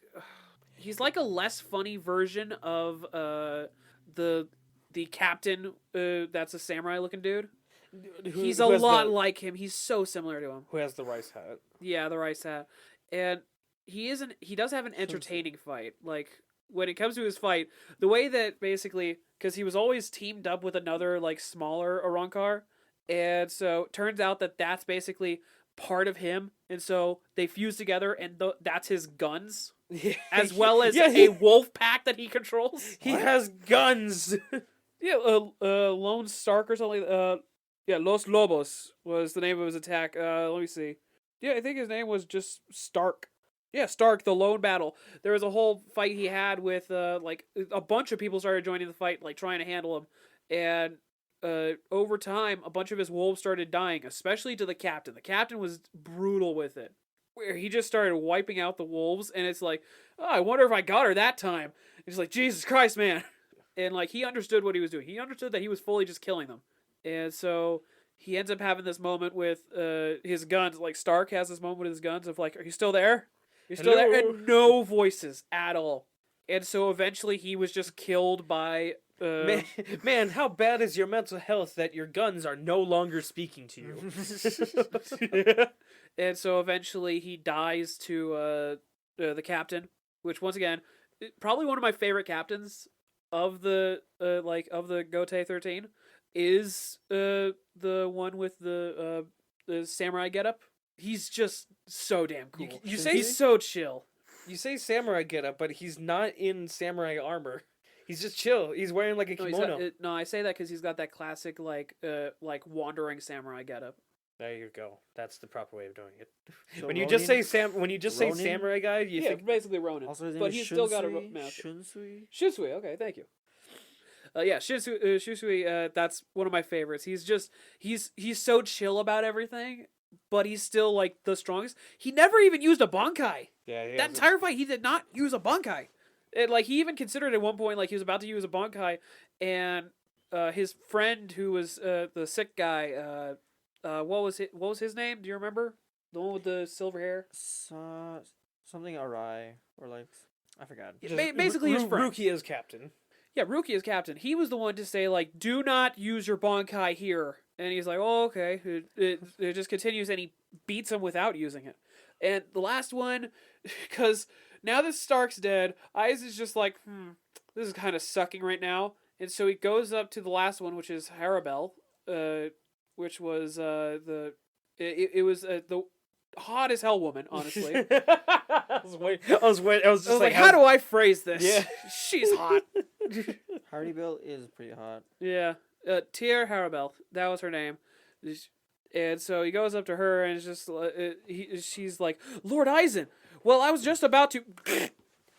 a less funny version of the captain that's a samurai looking dude. He's a lot like him. He's so similar to him.
Who has the rice hat?
Yeah, the rice hat. And he does have an entertaining fight. Like when it comes to his fight, the way that basically because he was always teamed up with another like smaller Arrancar, and so turns out that that's basically part of him, and so they fuse together, and that's his guns, as well as a wolf pack that he controls.
He has guns.
Yeah, Lone Stark or something. Yeah, Los Lobos was the name of his attack. Let me see. Yeah, I think his name was just Stark. Yeah, Stark, the lone battle. There was a whole fight he had with like a bunch of people started joining the fight, like trying to handle him, and over time, a bunch of his wolves started dying, especially to the captain. The captain was brutal with it, where he just started wiping out the wolves, and it's like, oh, I wonder if I got her that time. It's like, Jesus Christ, man. And like he understood what he was doing. He understood that he was fully just killing them. And so he ends up having this moment with his guns. Like Stark has this moment with his guns of like, are you still there? You're still there? And no voices at all. And so eventually he was just killed by...
Man, how bad is your mental health that your guns are no longer speaking to you?
And so eventually he dies to the captain, which once again, probably one of my favorite captains of the of the Gotei 13 is the one with the the samurai getup. He's just so damn cool.
You say
he's so chill.
You say samurai getup, but he's not in samurai armor. He's just chill. He's wearing like a kimono.
No, I say that because he's got that classic like wandering samurai getup.
There you go. That's the proper way of doing it.
So
When you just say
Ronin?
samurai guy, you
Yeah,
think
basically Ronin.
Also, his name
but
is
he's still got a
Shunsui?
mask.
Shunsui?
Shisui, okay, thank you. Yeah, Shisui, that's one of my favorites. He's so chill about everything, but he's still like the strongest. He never even used a bankai.
yeah,
That entire fight, he did not use a bankai. Like he even considered at one point like he was about to use a bankai, and his friend who was the sick guy, what was his name? Do you remember? The one with the silver hair.
Something awry or like I forgot.
Basically, his friend.
Ruki is captain.
Yeah, Ruki is captain. He was the one to say, like, do not use your bankai here. And he's like, oh, okay. It just continues, and he beats him without using it. And the last one, because now that Stark's dead, Aizen's just like, this is kind of sucking right now. And so he goes up to the last one, which is Harabel, which was the hot as hell woman, honestly.
I was just
like, how do I phrase this?
Yeah.
She's hot.
Hardy Bill is pretty hot.
Yeah. Tyr Harabel. That was her name. And so he goes up to her and it's just she's like, Lord Aizen, well, I was just about to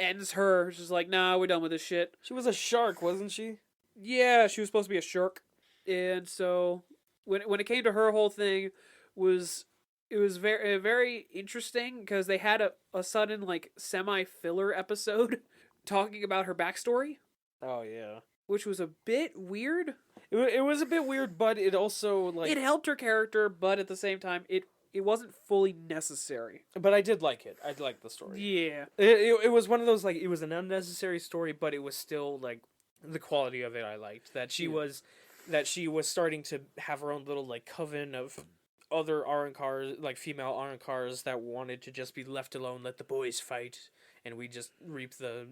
ends her. She's like, nah, we're done with this shit.
She was a shark, wasn't she?
Yeah, she was supposed to be a shark. And so when it came to her whole thing it was very very interesting because they had a sudden like semi-filler episode talking about her backstory.
Oh yeah.
Which was a bit weird.
It was a bit weird, but it also like
it helped her character, but at the same time, it wasn't fully necessary.
But I did like it. I liked the story.
Yeah,
it was one of those like it was an unnecessary story, but it was still like the quality of it. I liked that she was starting to have her own little like coven of other Arrancars, like female Arrancars that wanted to just be left alone, let the boys fight, and we just reap the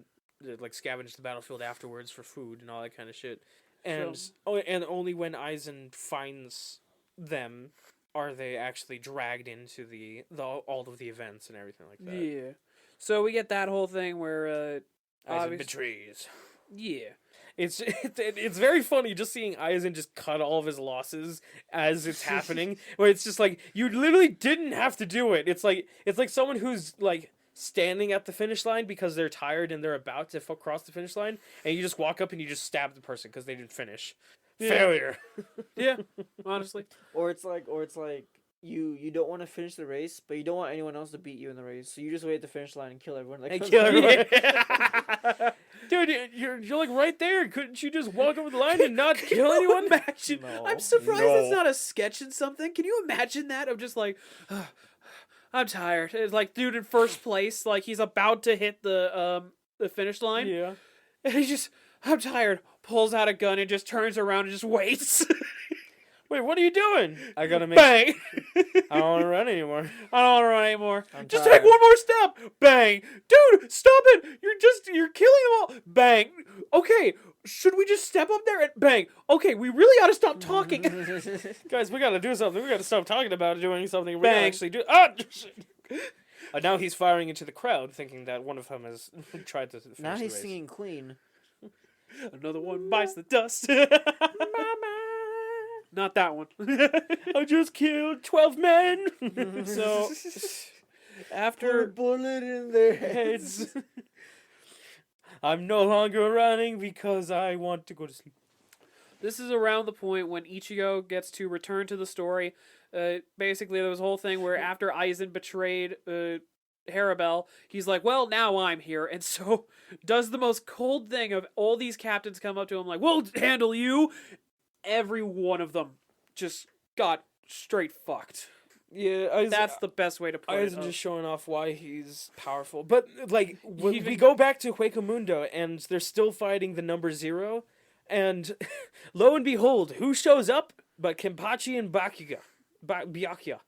like scavenge the battlefield afterwards for food and all that kind of shit. And and only when Aizen finds them are they actually dragged into the all of the events and everything like that.
Yeah. So we get that whole thing where
Aizen betrays.
Yeah.
It's very funny just seeing Aizen just cut all of his losses as it's happening. Where it's just like you literally didn't have to do it. It's like someone who's like standing at the finish line because they're tired and they're about to cross the finish line, and you just walk up and you just stab the person because they didn't finish. Yeah. Failure.
Yeah, honestly.
Or it's like you don't want to finish the race, but you don't want anyone else to beat you in the race, so you just wait at the finish line and kill everyone. Like
kill everyone. Dude, you're like right there. Couldn't you just walk over the line and not kill anyone?
Imagine?
No.
I'm surprised it's not a sketch in something. Can you imagine that? I'm just like, I'm tired. It's like dude in first place, like he's about to hit the finish line.
Yeah.
And he just, I'm tired. Pulls out a gun and just turns around and just waits.
Wait, what are you doing? I gotta make.
Bang!
I don't want to run anymore.
I don't want to run anymore.
I'm
Just
tired.
take one more step. Bang! Dude, stop it! You're killing them all. Bang! Okay, should we just step up there and bang? Okay, we really ought to stop talking.
Guys, we gotta do something. We gotta stop talking about doing something. We
Bang.
gotta actually do. Ah! Now he's firing into the crowd, thinking that one of them has tried to finish
Now
the
he's
race.
singing clean.
Another one bites the dust. Not that one.
I just killed 12 men.
So
Put a
after
bullet in their heads.
I'm no longer running because I want to go to sleep.
this is around the point when Ichigo gets to return to the story. Basically, there was a whole thing where after Aizen betrayed Harabel, he's like, well, now I'm here. And so does the most cold thing of all these captains come up to him like, we'll handle you. Every one of them just got straight fucked.
Yeah,
That's the best way to put it.
Aizen just showing off why he's powerful. But, like, when we go back to Huecamundo, and they're still fighting the number 0, and lo and behold, who shows up but Kenpachi and Byakuya.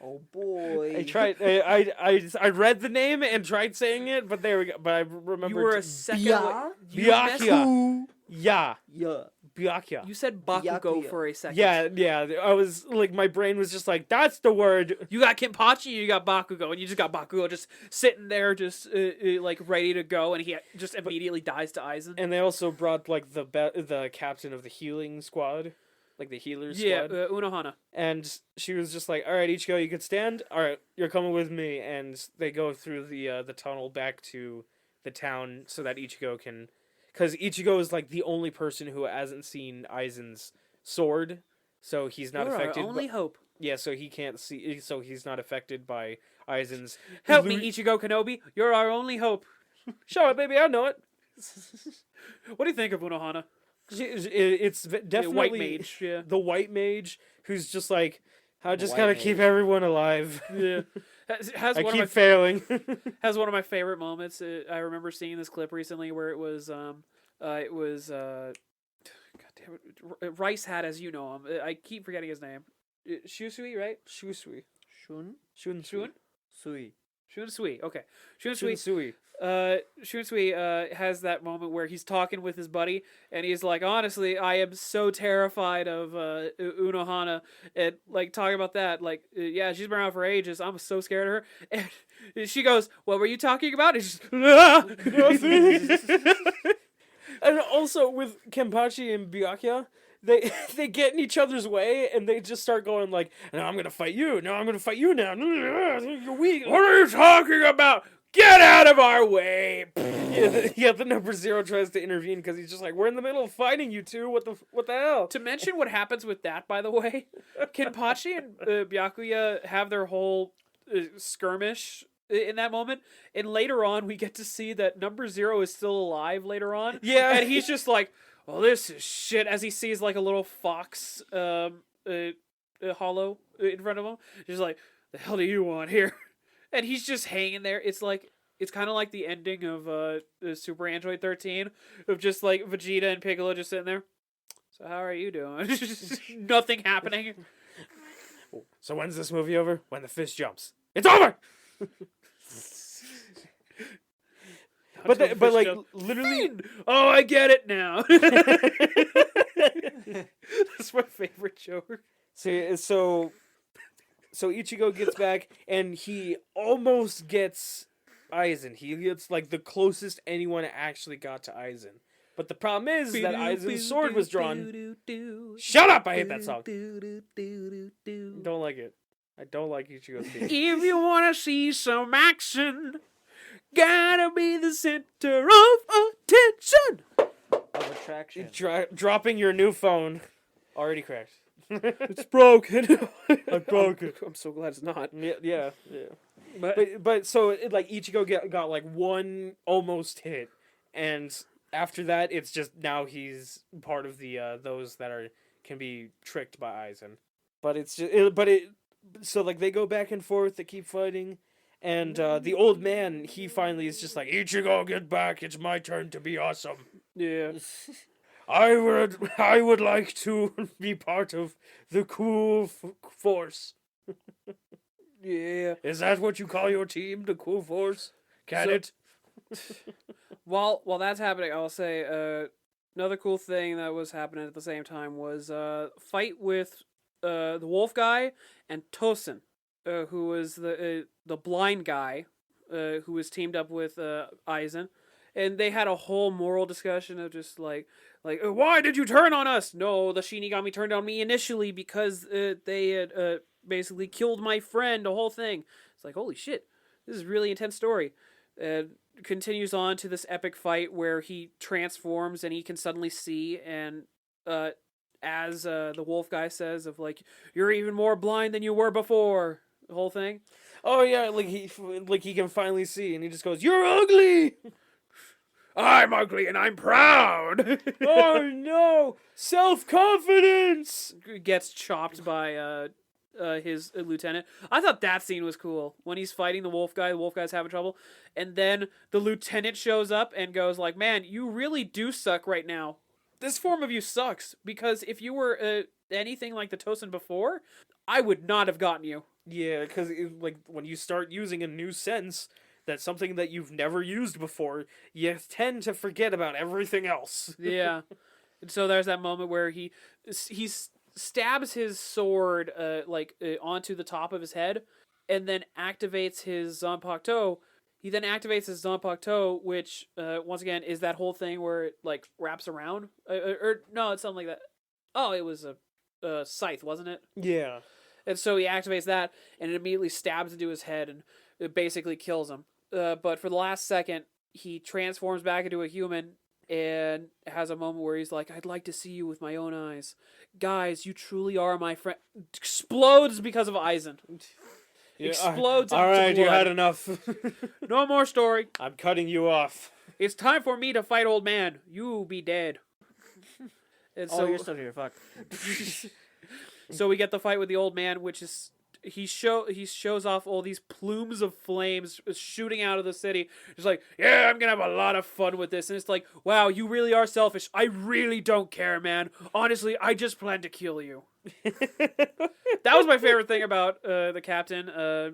Oh boy!
I tried. I read the name and tried saying it, but there we go. But I remember
You were a second.
Bya?
Byakuya. Yeah.
Yeah.
Byakuya.
You said Bakugo
Byakuya.
for a second.
Yeah. I was like, my brain was just like, that's the word.
You got Kenpachi, you got Bakugo, and you just got Bakugo just sitting there, just like ready to go, and he just immediately dies to Aizen.
And they also brought like the captain of the healing squad, like the healers squad.
Unohana.
And she was just like, all right, Ichigo, you could stand. All right, you're coming with me. And they go through the tunnel back to the town so that Ichigo can... Because Ichigo is like the only person who hasn't seen Aizen's sword. So he's not
You're
affected.
our only hope.
Yeah, so he can't see... So he's not affected by Aizen's...
Help me, Ichigo Kenobi. You're our only hope.
Show it, baby, I know it.
What do you think of Unohana?
It's definitely...
White mage, yeah.
The white mage who's just like... I just
White
gotta
mage.
keep everyone alive.
Yeah. Has
I
one
keep
of my
failing.
has one of my favorite moments. I remember seeing this clip recently where it was God damn it, Rice had, as you know him. I keep forgetting his name. Shusui, right?
Shusui.
Shun?
Shun
Sui.
Shunsui. Okay.
Shunsui.
Shunsui. Shunsui has that moment where he's talking with his buddy, and he's like, honestly, I am so terrified of Unohana, and like talking about that, like, yeah, she's been around for ages. I'm so scared of her. And she goes, what were you talking about? And she's
And also with Kenpachi and Byakuya, they get in each other's way and they just start going like, no, I'm gonna fight you. No, I'm gonna fight you now. You're weak. What are you talking about? Get out of our way! The number 0 tries to intervene because he's just like, we're in the middle of fighting you two. What the hell?
To mention what happens with that, by the way, Kenpachi and Byakuya have their whole skirmish in that moment, and later on we get to see that number 0 is still alive later on.
Yeah.
And he's just like, well, this is shit, as he sees like a little fox hollow in front of him. He's like, the hell do you want here? And he's just hanging there. It's kind of like the ending of Super Android 13, of just like Vegeta and Piccolo just sitting there. So how are you doing? Nothing happening.
So when's this movie over? When the fish jumps. It's over! But like, literally...
Oh, I get it now. That's my favorite joke.
So Ichigo gets back, and he almost gets Aizen. He gets, like, the closest anyone actually got to Aizen. But the problem is that Aizen's sword was drawn. Shut up! I hate that song. Don't like it. I don't like Ichigo's theme.
If you want to see some action, gotta be the center of attention.
Of attraction.
Dropping your new phone. Already cracked.
It's broken.
I broke it.
I'm so glad it's not.
Yeah. But so it, like, Ichigo got like one almost hit, and after that it's just now he's part of the those that can be tricked by Aizen. But it's just so like they go back and forth, they keep fighting, and the old man, he finally is just like, Ichigo, get back, it's my turn to be awesome.
Yeah.
I would like to be part of the cool force.
Yeah.
Is that what you call your team, the cool force? Can it?
While that's happening, I'll say another cool thing that was happening at the same time was fight with the wolf guy and Tosin, who was the blind guy, who was teamed up with Aizen, and they had a whole moral discussion of just like why did you turn on us? No, the Shinigami turned on me initially because they had basically killed my friend. The whole thing. It's like, holy shit, this is a really intense story. Continues on to this epic fight where he transforms and he can suddenly see, and as the wolf guy says, of like, you're even more blind than you were before. The whole thing.
Oh yeah, like he can finally see, and he just goes, "You're ugly."
I'm ugly and I'm proud.
Oh no, self-confidence.
Gets chopped by his lieutenant. I thought that scene was cool when he's fighting the wolf guy. The wolf guy's having trouble, and then the lieutenant shows up and goes like, "Man, you really do suck right now. This form of you sucks, because if you were anything like the Tosin before, I would not have gotten you."
Yeah, because like when you start using a new sense, that's something that you've never used before, you tend to forget about everything else.
Yeah. And so there's that moment where he stabs his sword onto the top of his head, and then activates his Zanpakuto. He then activates his Zanpakuto, which once again is that whole thing where it like wraps around. Or no, it's something like that. Oh, it was a scythe, wasn't it?
Yeah.
And so he activates that, and it immediately stabs into his head, and it basically kills him. But for the last second, he transforms back into a human and has a moment where he's like, I'd like to see you with my own eyes. Guys, you truly are my friend. Explodes because of Aizen.
Yeah,
Explodes
all
into
right, you
blood.
had enough.
No more story.
I'm cutting you off.
It's time for me to fight old man. You be dead. And
Oh,
so,
you're still here. Fuck.
so we get the fight with the old man, which is he shows off all these plumes of flames shooting out of the city. It's like, yeah, I'm gonna have a lot of fun with this. And it's like, wow, you really are selfish. I really don't care, man. Honestly, I just plan to kill you. That was my favorite thing about the captain. I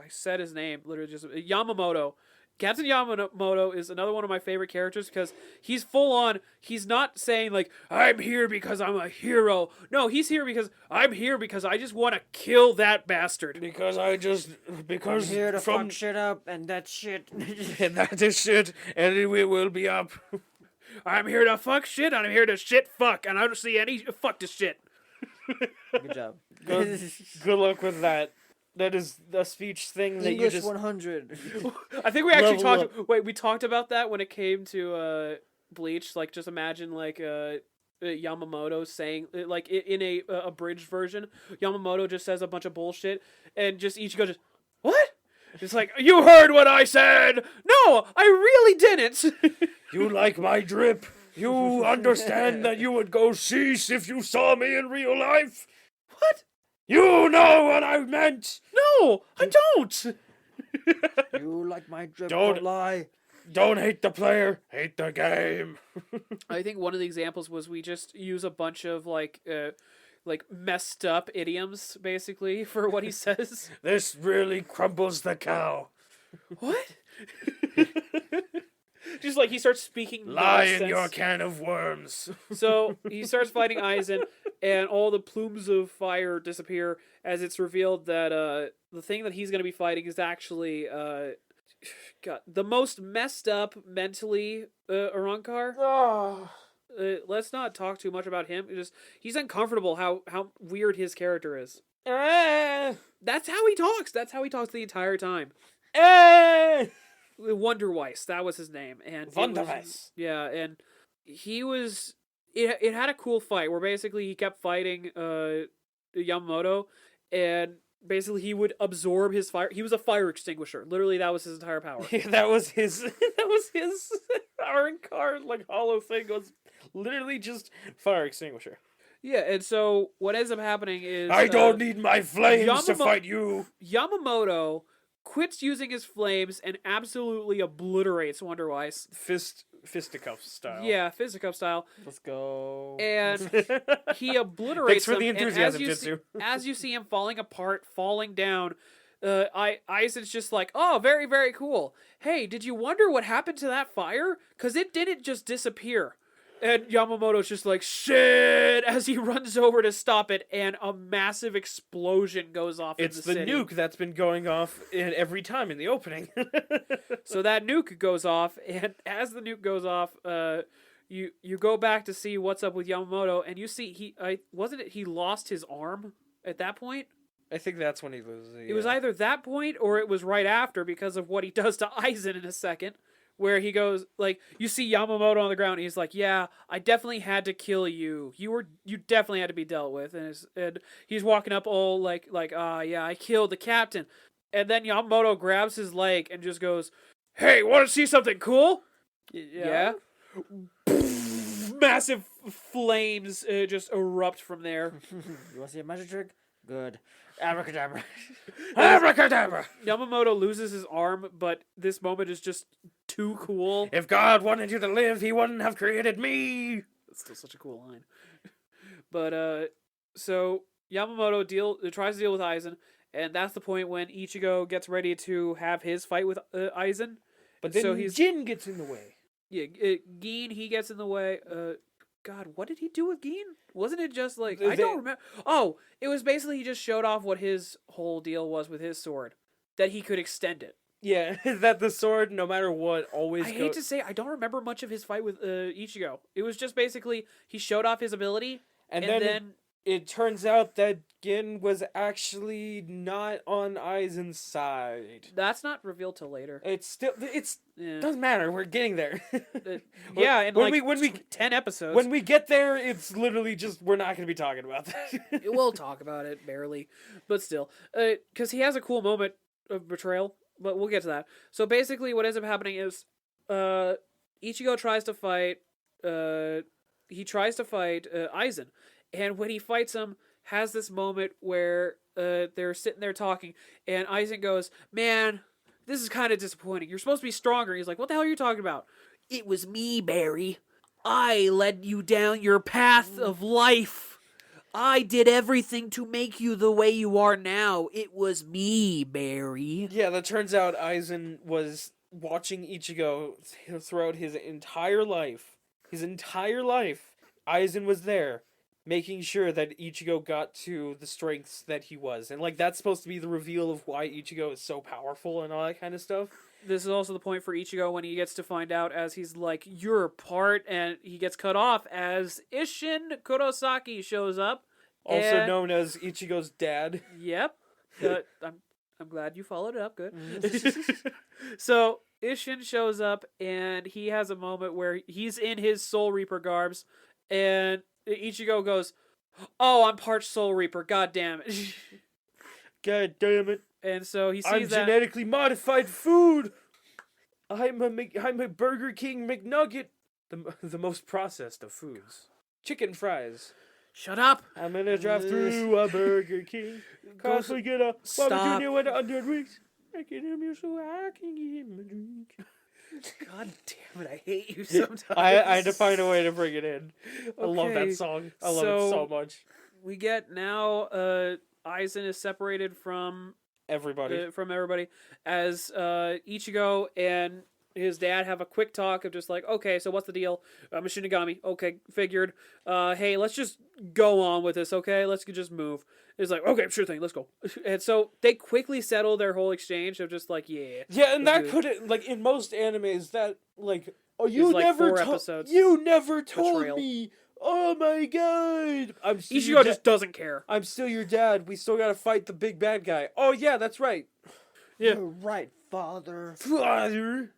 said his name literally just Yamamoto. Captain Yamamoto is another one of my favorite characters because he's full on. He's not saying like, I'm here because I'm a hero. No, he's here because I'm here because I just want to kill that bastard.
Because
I'm here to fuck shit up, and that shit.
and that is shit, and it will be up.
I'm here to fuck shit, and I'm here to shit fuck, and I don't see any fuck to shit.
Good job.
Good luck with that. That is a speech thing that
English
you just
100.
I think we actually
Level
talked. Wait, we talked about that when it came to Bleach. Like, just imagine like Yamamoto saying like in a abridged version, Yamamoto just says a bunch of bullshit, and just Ichigo just what? It's like, you heard what I said. No, I really didn't.
You like my drip. You understand that you would go cease if you saw me in real life.
What?
You know what I meant.
No, I don't.
You like my drip,
Don't-
don't lie.
Don't hate the player, hate the game.
I think one of the examples was we just use a bunch of like messed up idioms basically for what he says.
This really crumbles the cow.
What? Just like he starts speaking
Lie
nonsense.
in your can of worms.
So he starts fighting Aizen, and all the plumes of fire disappear as it's revealed that the thing that he's going to be fighting is actually God, the most messed up mentally Arrancar.
Oh.
Let's not talk too much about him. He's uncomfortable how weird his character is. That's how he talks. That's how he talks the entire time. Wonderweiss, that was his name, and
Wonderweiss.
Yeah, and he was. It had a cool fight where basically he kept fighting Yamamoto, and basically he would absorb his fire. He was a fire extinguisher. Literally, that was his entire power.
Yeah, that was his. That was his Arrancar like hollow thing. Was literally just fire extinguisher.
Yeah, and so what ends up happening is
I don't need my flames to fight you.
Yamamoto quits using his flames and absolutely obliterates Wonderweiss.
Fisticuff style.
Yeah, fisticuff style.
Let's go.
And he obliterates
Thanks for the
him, and
enthusiasm,
as you see him falling apart, falling down, Aizen's just like, oh, very, very cool. Hey, did you wonder what happened to that fire? Because it didn't just disappear. And Yamamoto's just like, shit, as he runs over to stop it, and a massive explosion goes off in the city.
It's the nuke that's been going off every time in the opening.
So that nuke goes off, and as the nuke goes off, you go back to see what's up with Yamamoto, and you see he lost his arm at that point?
I think that's when he loses.
It was either that point or it was right after because of what he does to Aizen in a second. Where he goes, like, you see Yamamoto on the ground, and he's like, yeah, I definitely had to kill you. You definitely had to be dealt with. And he's walking up all like, yeah, I killed the captain. And then Yamamoto grabs his leg and just goes, hey, want to see something cool? Yeah. Massive flames just erupt from there.
You want to see a magic trick? Good. Abracadabra.
Abracadabra!
Yamamoto loses his arm, but this moment is just too cool.
If God wanted you to live, he wouldn't have created me.
That's still such a cool line. But, so Yamamoto tries to deal with Aizen, and that's the point when Ichigo gets ready to have his fight with Aizen.
But then
so
Jin gets in the way.
Yeah, Gin, he gets in the way. God, what did he do with Gin? Wasn't it just like I
They-
don't remember? Oh, it was basically he just showed off what his whole deal was with his sword, that he could extend it.
Yeah, that the sword, no matter what, always
I
goes.
hate to say, I don't remember much of his fight with Ichigo. It was just basically he showed off his ability,
And
and
then
then
it turns out that Gin was actually not on Aizen's side.
that's not revealed till later.
It's
Yeah,
doesn't matter. We're getting there.
yeah, in
when
like
we
10 episodes.
when we get there, it's literally just we're not going to be talking about that.
We'll talk about it barely, but still, because he has a cool moment of betrayal, but we'll get to that. So basically, what ends up happening is, Ichigo tries to fight. He tries to fight Aizen, and when he fights him, has this moment where they're sitting there talking, and Aizen goes, "Man, this is kind of disappointing. You're supposed to be stronger." He's like, "What the hell are you talking about?" "It was me, Barry. I led you down your path of life. I did everything to make you the way you are now. It was me, Barry."
Yeah, that turns out Aizen was watching Ichigo throughout his entire life. His entire life, Aizen was there, making sure that Ichigo got to the strengths that he was. And, like, that's supposed to be the reveal of why Ichigo is so powerful and all that kind of stuff.
This is also the point for Ichigo when he gets to find out as he's like, "You're a part," and he gets cut off as Ishin Kurosaki shows up.
Also
and-
known as Ichigo's dad.
Yep. I'm glad you followed it up. Good. So Ishin shows up and he has a moment where he's in his Soul Reaper garbs, and Ichigo goes, "Oh, I'm part Soul Reaper. God damn it!"
God damn it.
And so he sees
I'm
that.
genetically modified food. I'm a Burger King McNugget. The most processed of foods. Chicken fries.
Shut up.
I'm gonna drive through a Burger King. Cause we get a
Stop.
barbecue with 100 weeks. Making him you so I can get him a drink.
God damn it! I hate you sometimes.
I had to find a way to bring it in. I love
Okay,
that song. I love it so
so-
much.
We get now. Aizen is separated from
Everybody.
everybody as Ichigo and his dad have a quick talk of just like, "Okay, so what's the deal? I'm a Shinigami. Okay, figured. Hey, let's just go on with this. Okay, let's just move." It's like, "Okay, sure thing, let's go." And so they quickly settle their whole exchange of just like, "Yeah."
Yeah, and that
Dude.
couldn't, like, in most animes, that, like, oh,
It's
you
like
never
4
told
episodes.
you never told
Betrayal.
me. Oh my god. I'm still your
Ichigo
da-
just doesn't care.
I'm still your dad. We still gotta fight the big bad guy. Oh yeah, that's right.
Yeah.
You're right, father.
Father.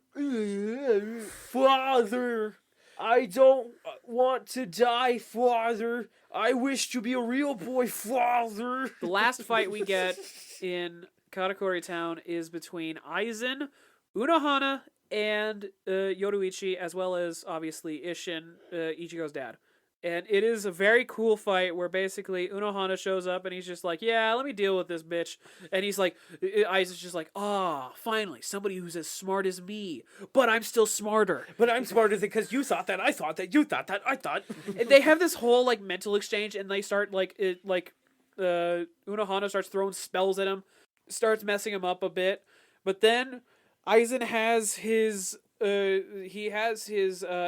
Father. I don't want to die, father. I wish to be a real boy, father.
The last fight we get in Katakuri Town is between Aizen, Unohana, and Yoruichi, as well as obviously Ishin, Ichigo's dad. And it is a very cool fight where basically Unohana shows up and he's just like, "Yeah, let me deal with this bitch." And he's like, Aizen's just like, "Ah, finally, somebody who's as smart as me, but I'm still smarter."
But I'm smarter because you thought that, I thought that, you thought that, I thought.
And they have this whole like mental exchange, and they start Unohana starts throwing spells at him, starts messing him up a bit, but then Aizen has his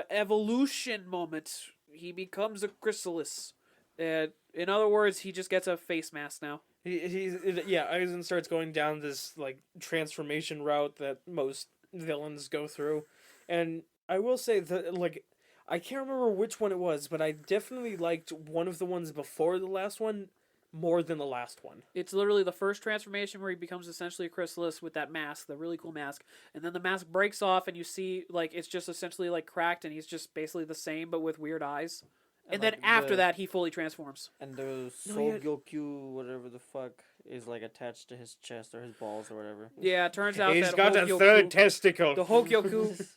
evolution moment. He becomes a chrysalis, and in other words, he just gets a face mask now.
Aizen starts going down this, like, transformation route that most villains go through. And I will say that, like, I can't remember which one it was, but I definitely liked one of the ones before the last one more than the last one.
It's literally the first transformation where he becomes essentially a chrysalis with that mask, the really cool mask, and then the mask breaks off, and you see like it's just essentially like cracked, and he's just basically the same but with weird eyes. And then
like,
after
the-
that, he fully transforms.
And the
No,
Soul
yeah.
Gyokyu, whatever the fuck, is like attached to his chest or his balls or whatever.
Yeah, it turns out
He's
that
got a
Hokyoku-
third testicle.
The Hokyoku.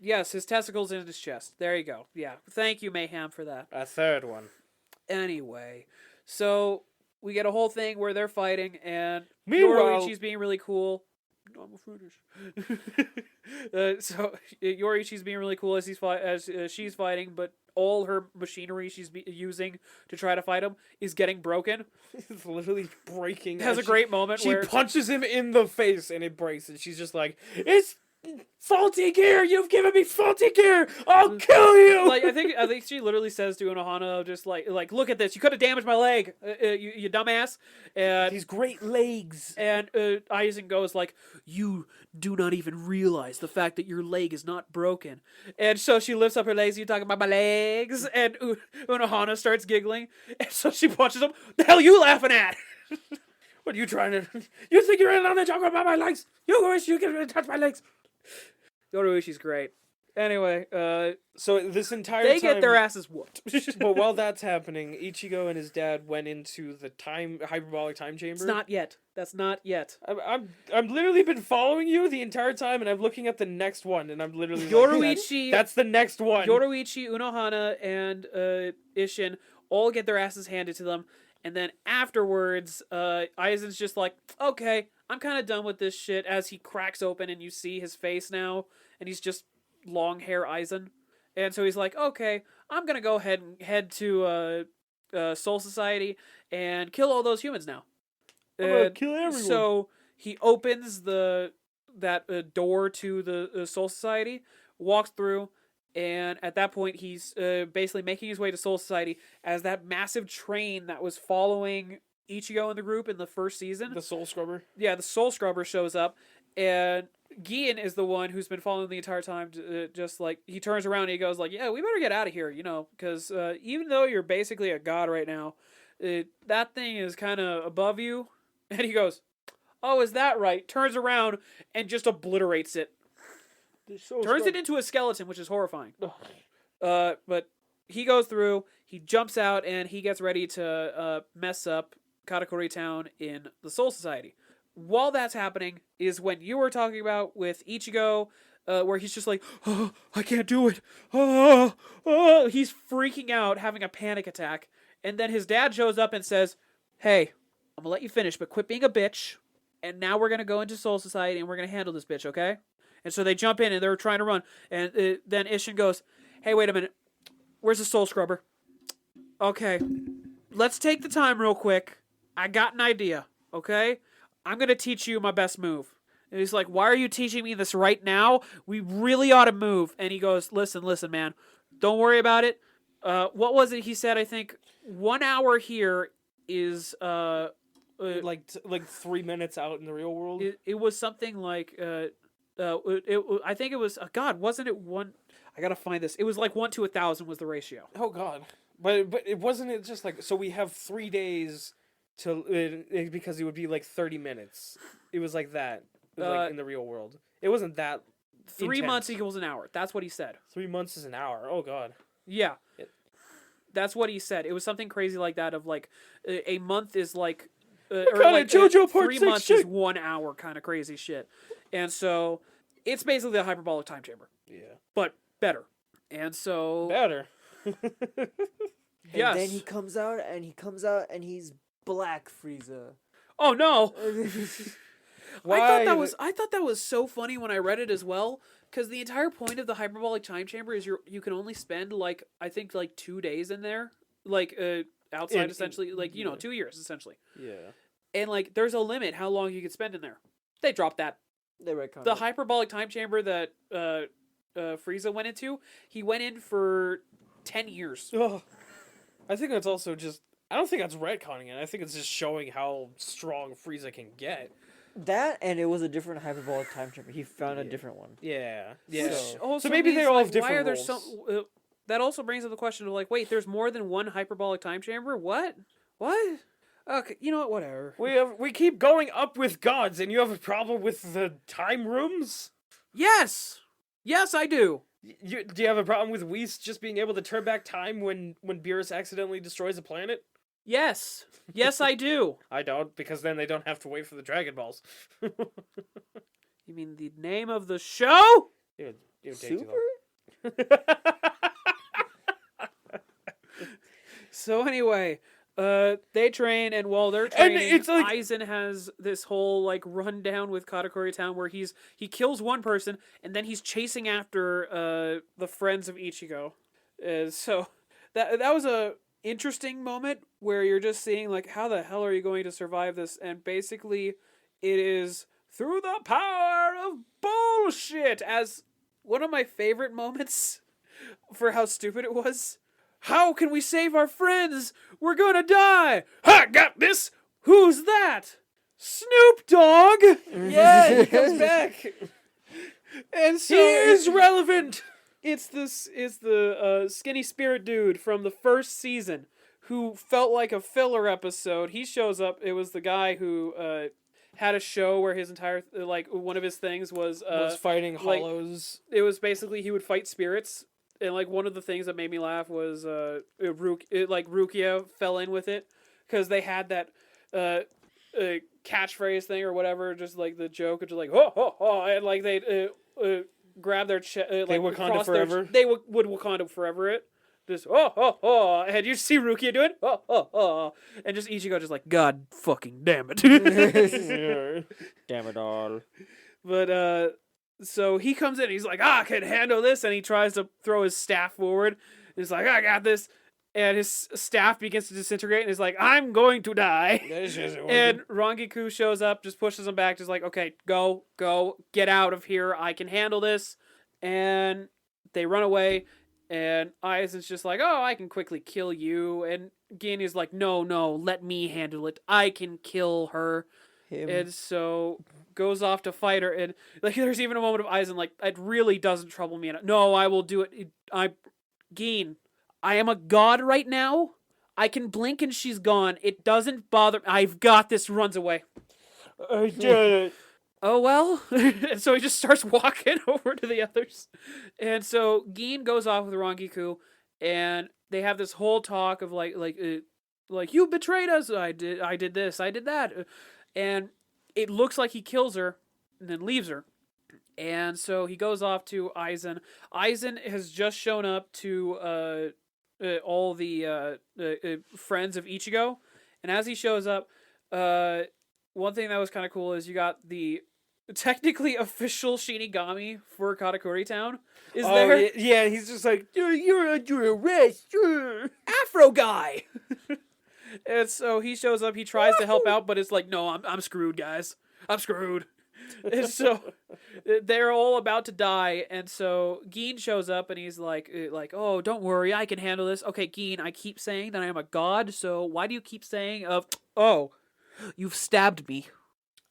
Yes, his testicles in his chest. There you go. Yeah, thank you, Mayhem, for that.
A third one.
Anyway, so we get a whole thing where they're fighting, and
Meanwhile-
Yoruichi's being really cool. No, I'm a finish. So Yoruichi's being really cool as she's fighting, but all her machinery she's using to try to fight him is getting broken.
It's literally breaking.
It has a great moment
She
where
punches him in the face and it breaks, and she's just like, "It's faulty gear! You've given me faulty gear! I'll kill you!
Like I think she literally says to Unohana, just like look at this, you could have damaged my leg, you dumbass. And
these great legs.
And Aizen goes like, you do not even realize the fact that your leg is not broken. And so she lifts up her legs. You talking about my legs? And Unohana starts giggling. And so she punches him. The hell are you laughing at?
What are you trying to? You think you're in on the joke about my legs? You wish you could touch my legs.
Yoruishi's great. Anyway,
so this entire
they
time,
get their asses whooped.
but while that's happening, Ichigo and his dad went into the hyperbolic time chamber.
It's not yet. That's not yet.
I'm literally been following you the entire time, and I'm looking at the next one, and I'm literally
Yoruichi.
That's the next one.
Yoruichi, Unohana, and Ishin all get their asses handed to them, and then afterwards, Aizen's just like, okay, I'm kind of done with this shit. As he cracks open, and you see his face now, and he's just long hair Aizen, and so he's like, okay, I'm gonna go ahead and head to Soul Society and kill all those humans now.
I'm gonna kill everyone.
So he opens that door to the Soul Society, walks through, and at that point he's basically making his way to Soul Society as that massive train that was following Ichigo and the group in the first season.
The Soul Scrubber.
Yeah, the Soul Scrubber shows up, and Gian is the one who's been following the entire time. Just like he turns around and he goes like, "Yeah, we better get out of here," because even though you're basically a god right now, that thing is kind of above you. And he goes, "Oh, is that right?" Turns around and just obliterates it. Turns it into a skeleton, which is horrifying. But he goes through, he jumps out, and he gets ready to mess up Katakuri Town in the Soul Society. While that's happening is when you were talking about with Ichigo, where he's just like, oh, I can't do it. Oh. He's freaking out, having a panic attack. And then his dad shows up and says, hey, I'm going to let you finish, but quit being a bitch. And now we're going to go into Soul Society and we're going to handle this bitch, okay? And so they jump in and they're trying to run. And then Ishin goes, hey, wait a minute. Where's the Soul Scrubber? Okay, let's take the time real quick. I got an idea, okay? I'm going to teach you my best move. And he's like, why are you teaching me this right now? We really ought to move. And he goes, listen, man. Don't worry about it. What was it he said? I think 1 hour here is...
like 3 minutes out in the real world?
It was something like... I think it was... God, wasn't it one... I got to find this. It was like 1 to 1,000 was the ratio.
Oh, God. But it wasn't it just like... So we have 3 days... because it would be like 30 minutes. It was like that. It was like in the real world. It wasn't that
3
intense.
months equals an hour. That's what he said.
3 months is an hour. Oh, God.
Yeah. That's what he said. It was something crazy like that of like a month is like... or like
JoJo Part
3
6
months
shit.
is 1 hour kind of crazy shit. And so it's basically a hyperbolic time chamber.
Yeah.
But better. And so...
Better.
Yes.
And then he comes out and he's Black Frieza.
Oh no!
Why
I thought that was so funny when I read it as well, because the entire point of the hyperbolic time chamber is you can only spend like I think like 2 days in there, like outside essentially, like 2 years essentially.
Yeah.
And like there's a limit how long you can spend in there. They dropped that.
They retconned
The
it.
hyperbolic time chamber that Frieza went into, he went in for 10 years.
Oh. I think that's also just... I don't think that's retconning it. I think it's just showing how strong Frieza can get.
That, and it was a different hyperbolic time chamber. He found a different one.
Yeah. Yeah.
Which also
So maybe
means,
they all
like,
have different
why are there
roles.
that also brings up the question of like, wait, there's more than one hyperbolic time chamber? What? Okay, you know what? Whatever.
We keep going up with gods, and you have a problem with the time rooms?
Yes, I do.
Do you have a problem with Whis just being able to turn back time when Beerus accidentally destroys a planet?
Yes, I do.
I don't, because then they don't have to wait for the Dragon Balls.
You mean the name of the show?
It would take
Super?
too long.
So anyway, they train, and while they're training,
it's like...
Aizen has this whole like rundown with Katakuri Town where he kills one person, and then he's chasing after the friends of Ichigo. So that was a interesting moment where you're just seeing like, how the hell are you going to survive this? And basically, it is through the power of bullshit, as one of my favorite moments for how stupid it was. How can we save our friends? We're gonna die. I got this. Who's that? Snoop Dogg.
Yeah, he comes back.
And so
He is relevant.
It's the skinny spirit dude from the first season who felt like a filler episode. He shows up. It was the guy who had a show where his entire one of his things was
fighting
like,
hollows.
it was basically he would fight spirits, and like one of the things that made me laugh was Rukia fell in with it because they had that catchphrase thing or whatever, just like the joke of just like ho ho ho, and like they grab their chest,
They Wakanda forever.
They would Wakanda forever it. Just oh oh oh, and you see Rukia doing oh oh oh, and just Ichigo just like God fucking damn it.
Damn it all.
But so he comes in, he's like, I can handle this, and he tries to throw his staff forward. He's like, I got this, and his staff begins to disintegrate, and he's like, I'm going to die. And Rangiku shows up, just pushes him back, just like, okay, go, get out of here, I can handle this. And they run away, and Aizen's just like, oh, I can quickly kill you. And Gin is like, no, let me handle it. I can kill her. And so goes off to fight her. And like, there's even a moment of Aizen like, it really doesn't trouble me. No, I will do it. Gin, I am a god right now. I can blink and she's gone. It doesn't bother me. I've got this. Runs away.
I did it.
Oh, well. And so he just starts walking over to the others. And so Gin goes off with Rangiku, and they have this whole talk of like you betrayed us. I did this. I did that. And it looks like he kills her and then leaves her. And so he goes off to Aizen. Aizen has just shown up to all the friends of Ichigo. And as he shows up, one thing that was kind of cool is you got the technically official Shinigami for Katakuri Town is there.
Yeah, he's just like, you're under arrest.
Afro guy. And so he shows up, he tries to help out, but it's like, no, I'm screwed, guys. I'm screwed. And so they're all about to die, and so Gin shows up, and he's like, oh, don't worry, I can handle this. Okay, Gin, I keep saying that I am a god, so why do you keep saying, oh, you've stabbed me.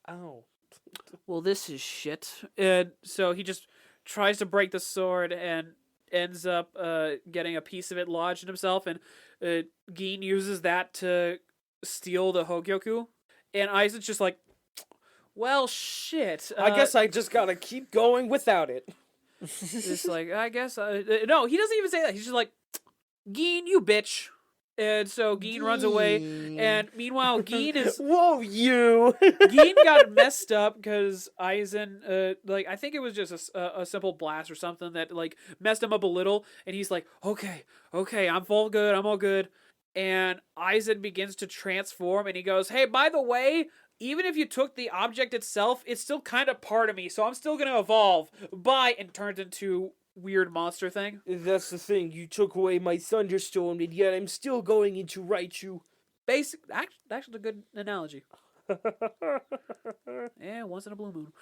Oh.
Well, this is shit. And so he just tries to break the sword and ends up getting a piece of it lodged in himself, and Gin uses that to steal the Hogyoku. And Aizen's just like, well, shit.
I guess I just gotta keep going without it.
Just like, I guess... no, he doesn't even say that. He's just like, Gin, you bitch. And so Gin runs away, and meanwhile, Gin is...
Whoa, you!
Gin got messed up because Aizen, I think it was just a simple blast or something that, messed him up a little, and he's like, okay, I'm all good. And Aizen begins to transform, and he goes, hey, by the way, even if you took the object itself, it's still kind of part of me, so I'm still gonna evolve. Bye! And turns into weird monster thing.
That's the thing, you took away my thunderstorm, and yet I'm still going in to right you.
Actually a good analogy. Yeah, once in a blue moon.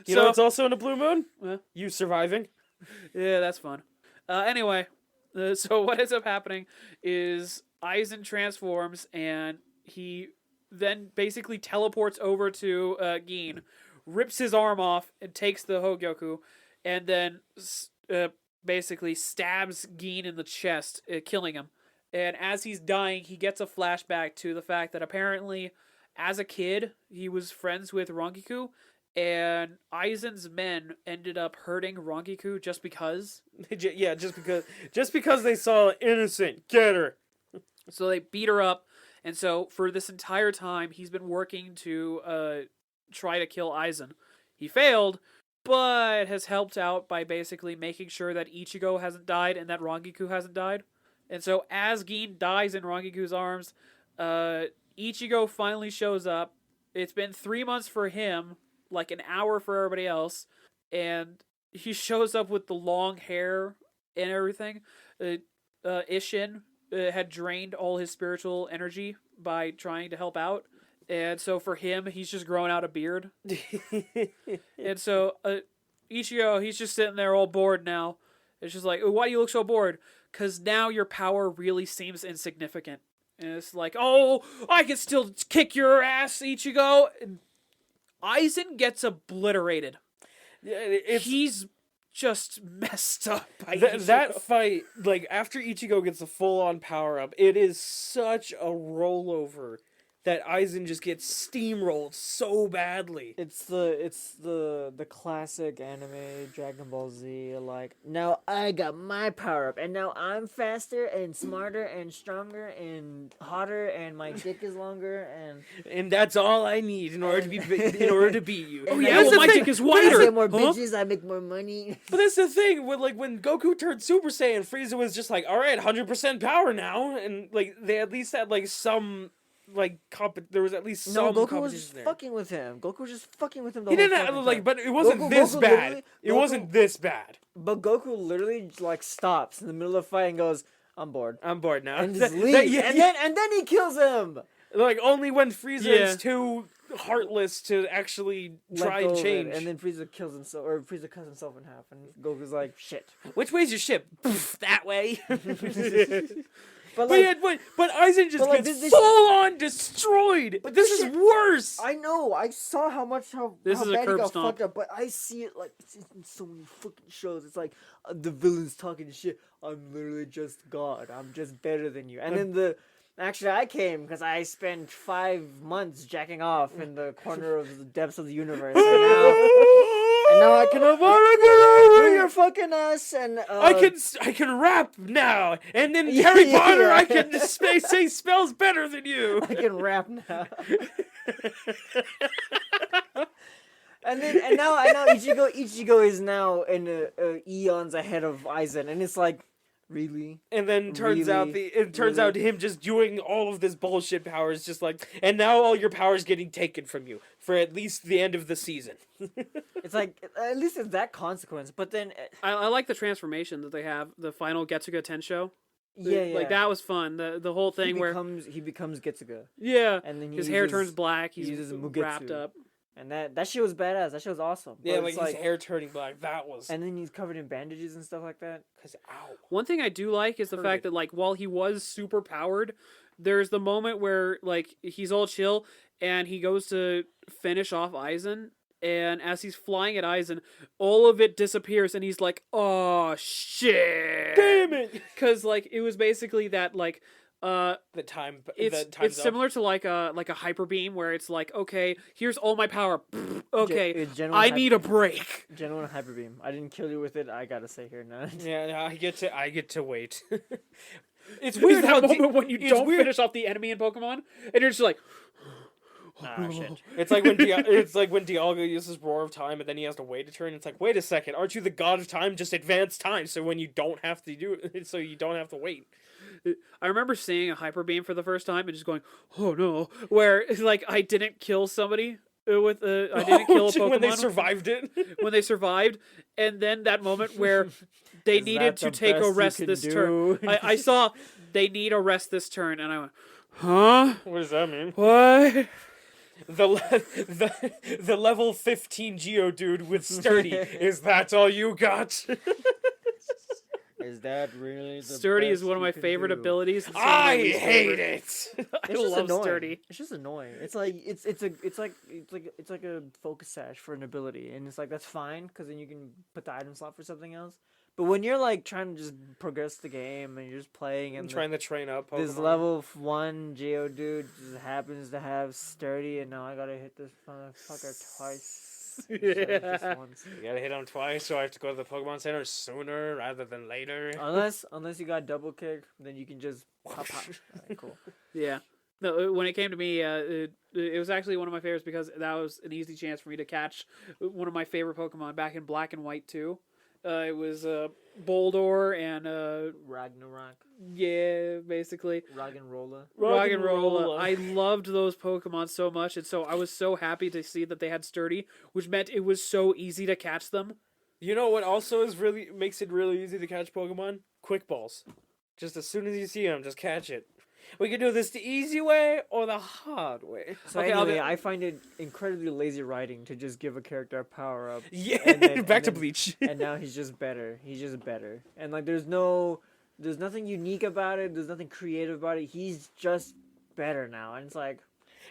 You know it's also in a blue moon?
You
You surviving.
Yeah, that's fun. Anyway, so what ends up happening is Aizen transforms, and he then basically teleports over to Gin, rips his arm off, and takes the Hogyoku, and then basically stabs Gin in the chest, killing him. And as he's dying, he gets a flashback to the fact that apparently, as a kid, he was friends with Rangiku, and Aizen's men ended up hurting Rangiku just because.
Yeah, just because they saw an innocent. Get her.
So they beat her up, and so for this entire time, he's been working to try to kill Aizen. He failed, but has helped out by basically making sure that Ichigo hasn't died and that Rangiku hasn't died. And so as Gin dies in Rangiku's arms, Ichigo finally shows up. It's been 3 months for him, like an hour for everybody else, and he shows up with the long hair and everything. Ishin had drained all his spiritual energy by trying to help out, And so for him, he's just growing out a beard. And so Ichigo, he's just sitting there all bored now. It's just like, why do you look so bored? Because now your power really seems insignificant. And it's like, oh, I can still kick your ass, Ichigo. And Aizen gets obliterated. He's just messed up.
That fight, like, after Ichigo gets a full-on power-up, it is such a rollover that Aizen just gets steamrolled so badly.
It's the classic anime Dragon Ball Z, like, now I got my power up and now I'm faster and smarter and stronger and hotter and my dick is longer
and that's all I need in order to beat you.
Oh yeah, well, my dick is
I
wider.
get more bitches, I make more money.
But that's the thing, when Goku turned Super Saiyan, Frieza was just like, alright, 100% power now, and like they at least had like some there was at least some
Goku
competition
was
there.
fucking with him. Goku was just fucking with him.
He didn't have, like, but it wasn't this bad. It wasn't this bad.
But Goku literally like stops in the middle of the fight and goes, "I'm bored.
I'm bored now."
And just leaves. And then he kills him.
Like only when Frieza is too heartless to actually try and change.
And then Frieza kills himself, or Frieza cuts himself in half, and Goku's like, "Shit.
Which way's your ship? That way."
But
Aizen just gets full on destroyed. But this is worse.
I know. I saw how bad he got fucked up, but I see it like it's in so many fucking shows. It's like the villains talking shit. I'm literally just God. I'm just better than you. And then actually I came because I spent 5 months jacking off in the corner of the depths of the universe. And now I can over your fucking ass, and
I can rap now, and in Harry Potter I can say spells better than you.
I can rap now. and now Ichigo is now in eons ahead of Aizen, and it's like, really?
And then turns out him just doing all of this bullshit power is just like, and now all your power is getting taken from you for at least the end of the season.
It's like, at least it's that consequence, but then
I like the transformation that they have, the final Getsuga Tensho.
Yeah,
like that was fun. The whole thing
he becomes Getsuga.
Yeah,
and then
his hair turns black. He's wrapped up.
And that shit was badass. That shit was awesome.
Yeah, like his hair turning black. That was.
And then he's covered in bandages and stuff like that.
Cause ow.
One thing I do like is the fact that like while he was super powered, there's the moment where like he's all chill and he goes to finish off Aizen, and as he's flying at Aizen, all of it disappears, and he's like, "Oh shit!
Damn it!"
Because like it was basically that like.
It's
similar to like a hyper beam where it's like, okay, here's all my power. Okay, I need a break.
Genuine hyper beam. I didn't kill you with it. I gotta say here now.
Yeah, I get to wait.
It's weird that moment when you don't finish off the enemy in Pokemon, and you're just like,
oh shit.
It's like when Dialga uses Roar of Time, and then he has to wait a turn. It's like, wait a second, aren't you the god of time? Just advance time, so when you don't have to do it, so you don't have to wait.
I remember seeing a hyper beam for the first time and just going, "Oh no!" Where like I didn't kill somebody with I didn't kill a Pokemon
when they survived it.
When they survived, and then that moment where they needed to take a rest this turn. I saw they need a rest this turn, and I went, "Huh?
What does that mean?
What?"
The level 15 Geodude with Sturdy. Is that all you got?
Is that really the
Sturdy
best
is one of my favorite abilities.
I hate it.
I love Sturdy.
It's just annoying. It's like it's like a focus sash for an ability, and it's like that's fine because then you can put the item slot for something else. But when you're like trying to just progress the game and you're just playing and
trying to train up Pokemon.
This level 1 Geodude just happens to have Sturdy, and now I gotta hit this motherfucker twice.
Just once. You gotta hit him twice, so I have to go to the Pokemon Center sooner rather than later.
Unless you got double kick, then you can just pop. Right, cool.
Yeah. No, when it came to me, it was actually one of my favorites because that was an easy chance for me to catch one of my favorite Pokemon back in Black and White too. It was Boldor and
Ragnarok.
Yeah, basically.
Roggenrola.
Roggenrola. I loved those Pokemon so much, and so I was so happy to see that they had Sturdy, which meant it was so easy to catch them.
You know what also makes it really easy to catch Pokemon? Quick Balls. Just as soon as you see them, just catch it. We can do this the easy way or the hard way.
So
Okay,
anyway, I find it incredibly lazy writing to just give a character a power up.
Yeah,
and
back to
then-
Bleach.
And now he's just better. He's just better. And like there's nothing unique about it. There's nothing creative about it. He's just better now. And it's like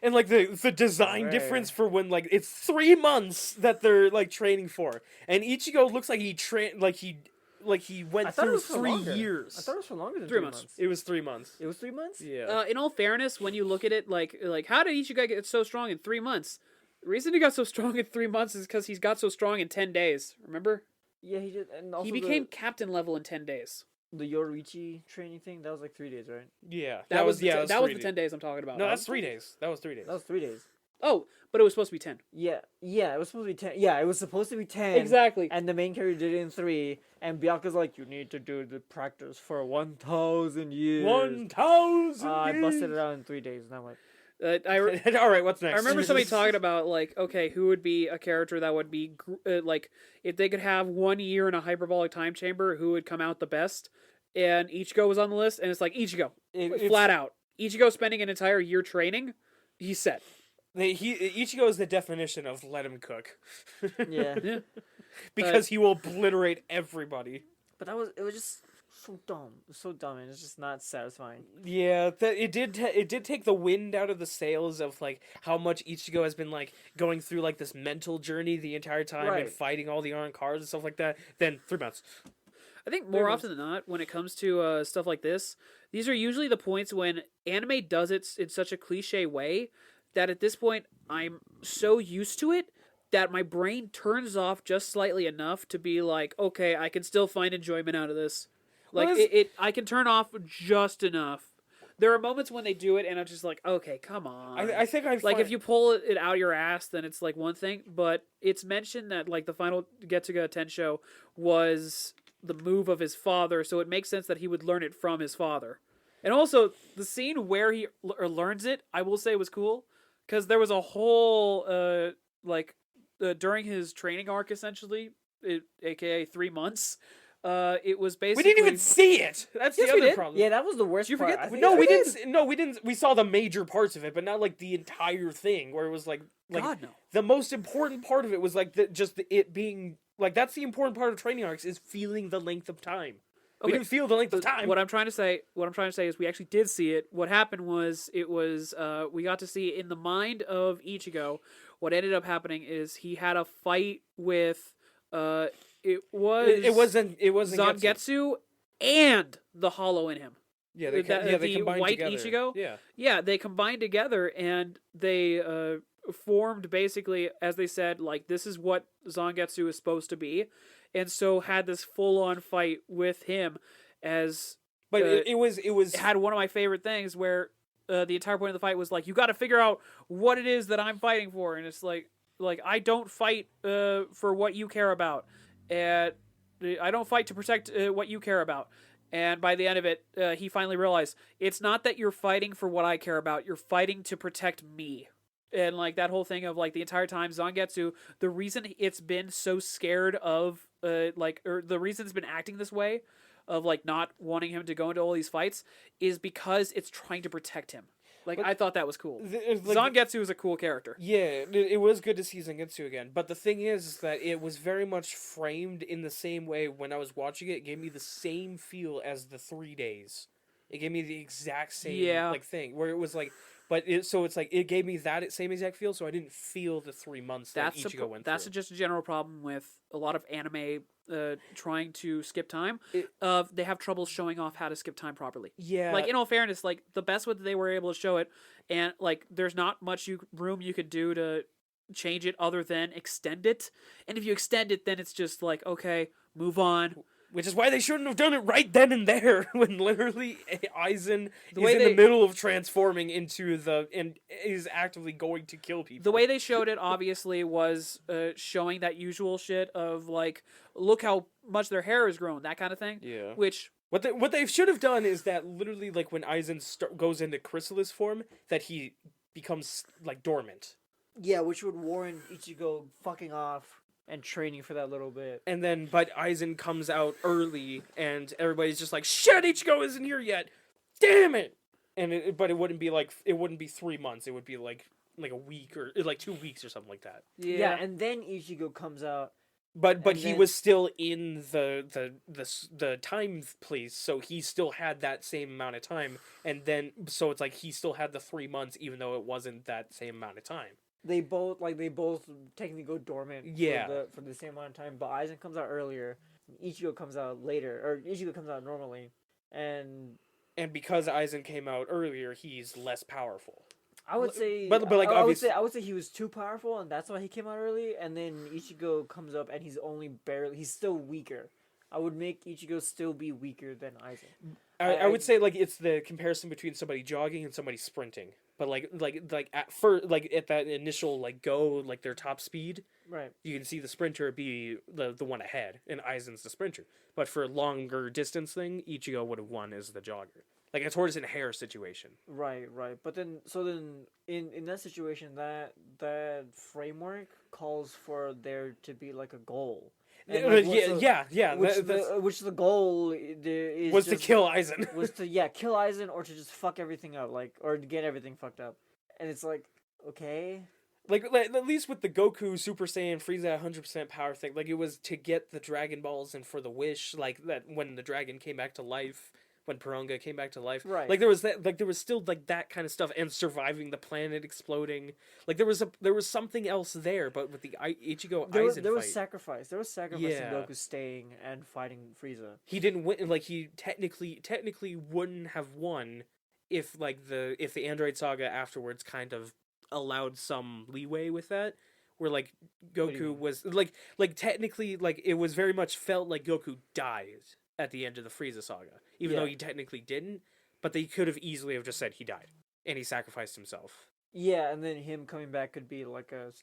And like the design
Rare.
difference for when like it's 3 months that they're like training for, and Ichigo looks like he went
I thought it
through
was for
3
longer.
years.
I thought it was for longer than
3
3
months.
months.
It was 3 months.
It was 3 months?
Yeah.
In all fairness, when you look at it, like how did Ichigo get so strong in 3 months? The reason he got so strong in 3 months is because he's got so strong in 10 days. Remember?
Yeah, he did. And also
He became captain level in 10 days.
the Yoruichi training thing. That was like 3 days, right?
Yeah.
That was
yeah.
that was
3
the 10 days I'm talking about.
No, that's 3 days. That was 3 days.
That was 3 days.
Oh, but it was supposed to be 10.
Yeah, it was supposed to be 10. Yeah, it was supposed to be 10.
Exactly.
And the main character did it in 3. And Bianca's like, you need to do the practice for 1,000 years.
1,000.
I busted it out in 3 days. And I'm like,
All right, what's next?
I remember somebody talking about like, okay, who would be a character that would be like if they could have 1 year in a hyperbolic time chamber, who would come out the best? And Ichigo was on the list, and it's like Ichigo, flat out. Ichigo spending an entire year training, he's set.
Ichigo is the definition of let him cook.
yeah.
Yeah.
Because he will obliterate everybody.
But it was just so dumb. It was so dumb, and it's just not satisfying.
Yeah, it did take the wind out of the sails of like how much Ichigo has been like going through like this mental journey the entire time and
Right.
fighting all the Arrancars and stuff like that. Then 3 months.
I think more often than not, when it comes to stuff like this, these are usually the points when anime does it in such a cliche way that at this point I'm so used to it that my brain turns off just slightly enough to be like, okay, I can still find enjoyment out of this. Like
Well,
I can turn off just enough. There are moments when they do it, and I'm just like, okay, come on.
I think I
Like if you pull it out your ass, then it's like one thing. But it's mentioned that like the final Getsuga Tensho was the move of his father, so it makes sense that he would learn it from his father. And also the scene where he learns it, I will say was cool because there was a whole during his training arc essentially, aka 3 months. It was
we
basically
didn't even see it. That's
Yes,
the
we
other
did.
problem.
Yeah, that was the worst
You
part.
forget
I think
No,
I
we
did.
didn't. No, we didn't. We saw the major parts of it, but not like the entire thing. Where it was like
God no.
the most important part of it was like it being like that's the important part of training arcs is feeling the length of time. We
Okay.
didn't feel the length of time.
What I'm trying to say is we actually did see it. What happened was we got to see in the mind of Ichigo. What ended up happening is he had a fight with it wasn't Zangetsu and the Hollow in him.
Yeah, they
the
combined
white
together.
Ichigo?
Yeah,
Yeah, they combined together and they formed basically, as they said, like this is what Zangetsu is supposed to be, and so had this full-on fight with him. As
but
Uh,
it was
it had one of my favorite things where the entire point of the fight was like, you got to figure out what it is that I'm fighting for, and it's like I don't fight for what you care about, and I don't fight to protect what you care about. And by the end of it, he finally realized it's not that you're fighting for what I care about; you're fighting to protect me. And like that whole thing of like the entire time Zangetsu, the reason it's been so scared of or the reason it's been acting this way of like not wanting him to go into all these fights is because it's trying to protect him. Like
But
I thought that was cool.
like,
Zangetsu is a cool character.
yeah, it was good to see Zangetsu again. But the thing is that it was very much framed in the same way when I was watching it. It gave me the same feel as the 3 days. It gave me the exact same like thing where it was like. But it's like it gave me that same exact feel, so I didn't feel the 3 months that Ichigo went through.
That's just a general problem with a lot of anime trying to skip time.
It-
They have trouble showing off how to skip time properly.
Yeah,
Like in all fairness, like the best way that they were able to show it, and like there's not much room you could do to change it other than extend it. And if you extend it, then it's just like okay, move on.
which is why they shouldn't have done it right then and there when literally Aizen is
way
in
they-
the middle of transforming into and is actively going to kill people.
The way they showed it obviously was showing that usual shit of like, look how much their hair has grown, that kind of thing.
Yeah.
Which
What they should have done is that literally like when Aizen goes into chrysalis form, that he becomes like dormant,
Yeah, which would warrant Ichigo fucking off and training for that little bit.
and then but Aizen comes out early, and everybody's just like, "Shit, Ichigo isn't here yet! Damn it!" but it wouldn't be 3 months. It would be like a week or like 2 weeks or something like that.
Yeah, and then Ichigo comes out.
But
And
he
then-
was still in the time place, so he still had that same amount of time, and then so it's like he still had the 3 months, even though it wasn't that same amount of time.
They both technically go dormant.
Yeah.
For the same amount of time. But Aizen comes out earlier. Ichigo comes out later, or Ichigo comes out normally, and
because Aizen came out earlier, he's less powerful.
I would say,
but like
I would
obviously,
say he was too powerful, and that's why he came out early. And then Ichigo comes up, and he's still weaker. I would make Ichigo still be weaker than Aizen.
I would say like it's the comparison between somebody jogging and somebody sprinting. But like at first, like at that initial like go like their top speed,
Right.
you can see the sprinter be the one ahead, and Aizen's the sprinter. But for a longer distance thing, Ichigo would have won as the jogger. Like a tortoise and hare situation.
Right. But then in that situation, that framework calls for there to be like a goal. And, like,
Yeah.
Which the goal is
Was
just,
to kill Aizen.
was to kill Aizen, or to just fuck everything up, like, or to get everything fucked up. And it's like, okay.
Like at least with the Goku Super Saiyan Frieza 100% power thing, like it was to get the Dragon Balls and for the wish, like that when the dragon came back to life, when Porunga came back to life.
Right.
Like there was still like that kind of stuff, and surviving the planet exploding. Like there was something else there, but with the Ichigo Aizen
there was
fight,
sacrifice. There was sacrifice in
Yeah.
Goku staying and fighting Frieza.
he didn't win. Like he technically wouldn't have won if the Android Saga afterwards kind of allowed some leeway with that, where like
do you
Goku
mean?
was like technically like it was very much felt like Goku died at the end of the Frieza saga, even though
Yeah.
he technically didn't. But they could have easily have just said he died and he sacrificed himself.
Yeah, and then him coming back could be like a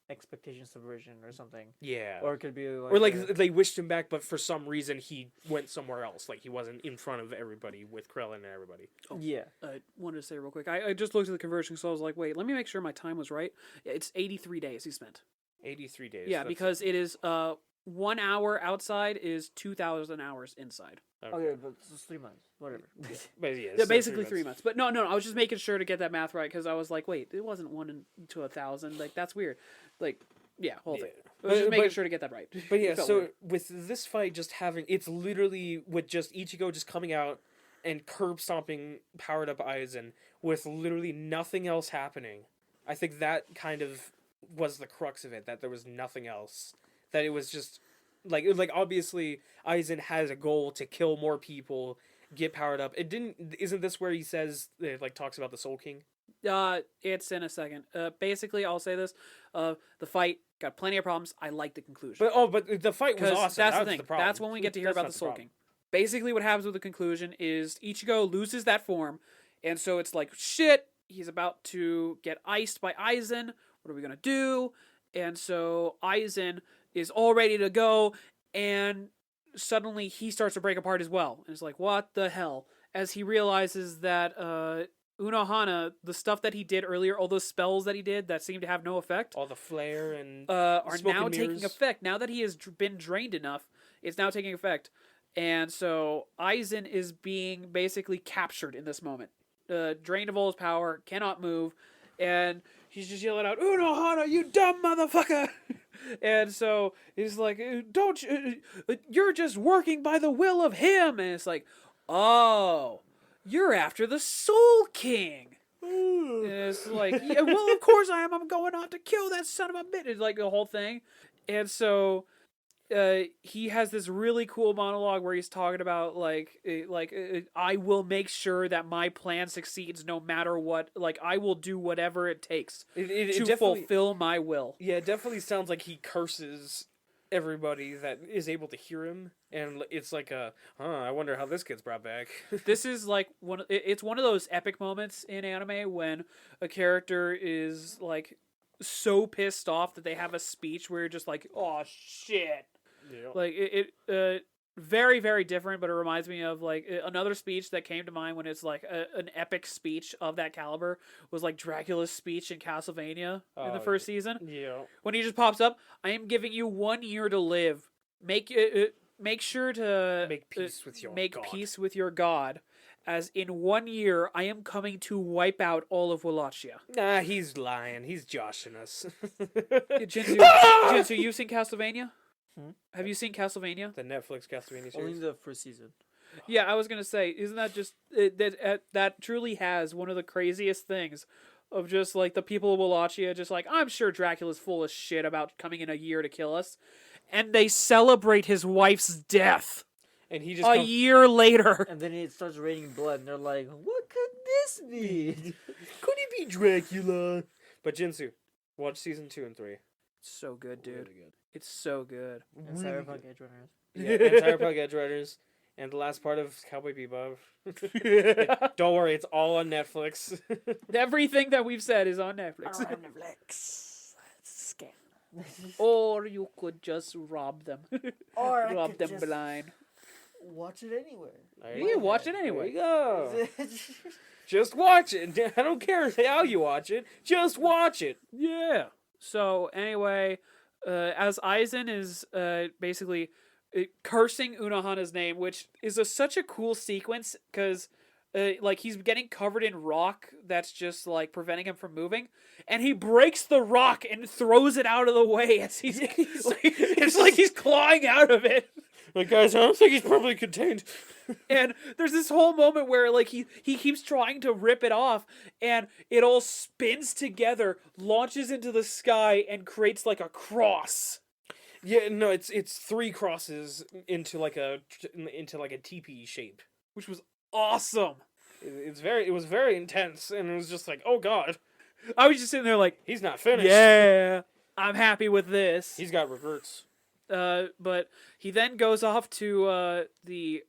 expectation subversion or something,
Yeah.
or it could be like,
Or like
a-
they wished him back, but for some reason he went somewhere else. Like he wasn't in front of everybody with Krillin and everybody.
yeah.
I wanted to say real quick. I just looked at the conversion, so I was like, wait, let me make sure my time was right. It's 83 days he spent.
83 days.
Yeah,
that's-
because it is 1 hour outside is 2,000 hours inside.
Okay, but it's 3 months. Whatever.
But yeah,
Yeah,
so
basically 3 months. But no, I was just making sure to get that math right because I was like, wait, it wasn't 1 to 1,000. Like that's weird. Like, yeah, whole thing. I was just making sure to get that right.
But yeah,
It felt
so
weird.
with this fight just having, it's literally with just Ichigo just coming out and curb stomping powered up Aizen with literally nothing else happening. I think that kind of was the crux of it, that there was nothing else. That it was just like obviously Aizen has a goal to kill more people, get powered up. Isn't this where he says like talks about the Soul King?
It's in a second. Basically, I'll say this: the fight got plenty of problems. I like the conclusion.
But the fight was
Because
awesome.
that's
That
the
was
thing.
problem.
That's when we get to hear
That's
about
not
the Soul
problem.
King. Basically, what happens with the conclusion is Ichigo loses that form, and so it's like, shit, he's about to get iced by Aizen. What are we gonna do? And so Aizen is all ready to go, and suddenly he starts to break apart as well. And it's like, what the hell? As he realizes that Unohana, the stuff that he did earlier, all those spells that he did that seemed to have no effect,
All the flare and
are
smoke
now
and
taking
mirrors.
effect. Now that he has been drained enough, it's now taking effect. And so Aizen is being basically captured in this moment. Drained of all his power, cannot move, and he's just yelling out, Unohana, you dumb motherfucker! And so he's like, don't you, you're just working by the will of him. And it's like, oh, you're after the Soul King. And it's like, yeah, well, of course I am. I'm going out to kill that son of a bitch. It's like the whole thing. And so he has this really cool monologue where he's talking about I will make sure that my plan succeeds no matter what. Like I will do whatever it takes
It
to
definitely-
fulfill my will.
Yeah, it definitely sounds like he curses everybody that is able to hear him, and it's like I wonder how this gets brought back.
This is like it's one of those epic moments in anime when a character is like so pissed off that they have a speech where you're just like, oh shit.
Yeah.
Like it very, very different, but it reminds me of like another speech that came to mind when it's like an epic speech of that caliber was like Dracula's speech in Castlevania in the first season.
Yeah.
When he just pops up, I am giving you 1 year to live. Make make sure to
Make peace with your
make
god.
peace with your god, as in 1 year I am coming to wipe out all of Wallachia.
Nah, he's lying. He's joshing us.
Jinsu, you've seen Castlevania?
Hmm?
Have you seen Castlevania?
The Netflix Castlevania
Only
series.
the first season.
Yeah, I was gonna say, isn't that just that truly has one of the craziest things of just like the people of Wallachia just like, I'm sure Dracula's full of shit about coming in a year to kill us, and they celebrate his wife's death
And he just
a
comes-
year later.
And then it starts raining blood, and they're like, "What could this be?"
Could he be Dracula? But Jinsu, watch season 2 and 3.
It's so good, dude.
Really good.
It's so good.
And Cyberpunk Edge Runners.
Yeah, and Cyberpunk Edge Runners, and the last part of Cowboy Bebop. Don't worry, it's all on Netflix.
Everything that we've said is on Netflix.
Netflix. Scam.
Or you could just rob them.
Or I
rob
could
them
just
blind.
watch it anywhere.
There
You can watch it
There
anyway.
you go. Just watch it. I don't care how you watch it. Just watch it.
Yeah. So anyway, as Aizen is basically cursing Unohana's name, which is such a cool sequence because like he's getting covered in rock that's just like preventing him from moving, and he breaks the rock and throws it out of the way as he's it's like he's clawing out of it.
Like, guys, I don't think he's probably contained.
And there's this whole moment where like he keeps trying to rip it off, and it all spins together, launches into the sky, and creates like a cross.
Yeah, no, it's 3 crosses into like a teepee shape.
Which was awesome.
It was very intense, and it was just like, oh god,
I was just sitting there like,
he's not finished.
yeah, I'm happy with this.
He's got regrets.
But he then goes off to the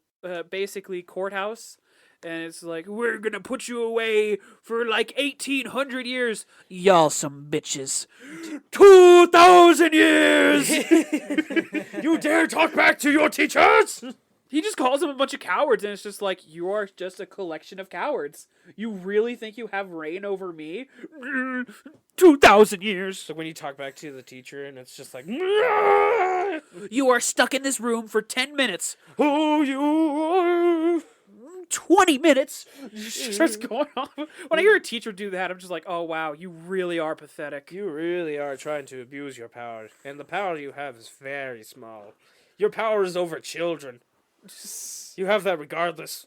basically courthouse, and it's like, we're gonna put you away for like 1,800 years. Y'all some bitches. 2,000 years!
You dare talk back to your teachers?
He just calls them a bunch of cowards, and it's just like, you are just a collection of cowards. You really think you have reign over me? 2,000 years.
So when you talk back to the teacher, and it's just like,
You are stuck in this room for 10 minutes.
who you are?
20 minutes. Starts going off. When I hear a teacher do that, I'm just like, oh wow, you really are pathetic.
You really are trying to abuse your power, and the power you have is very small. Your power is over children. You have that regardless.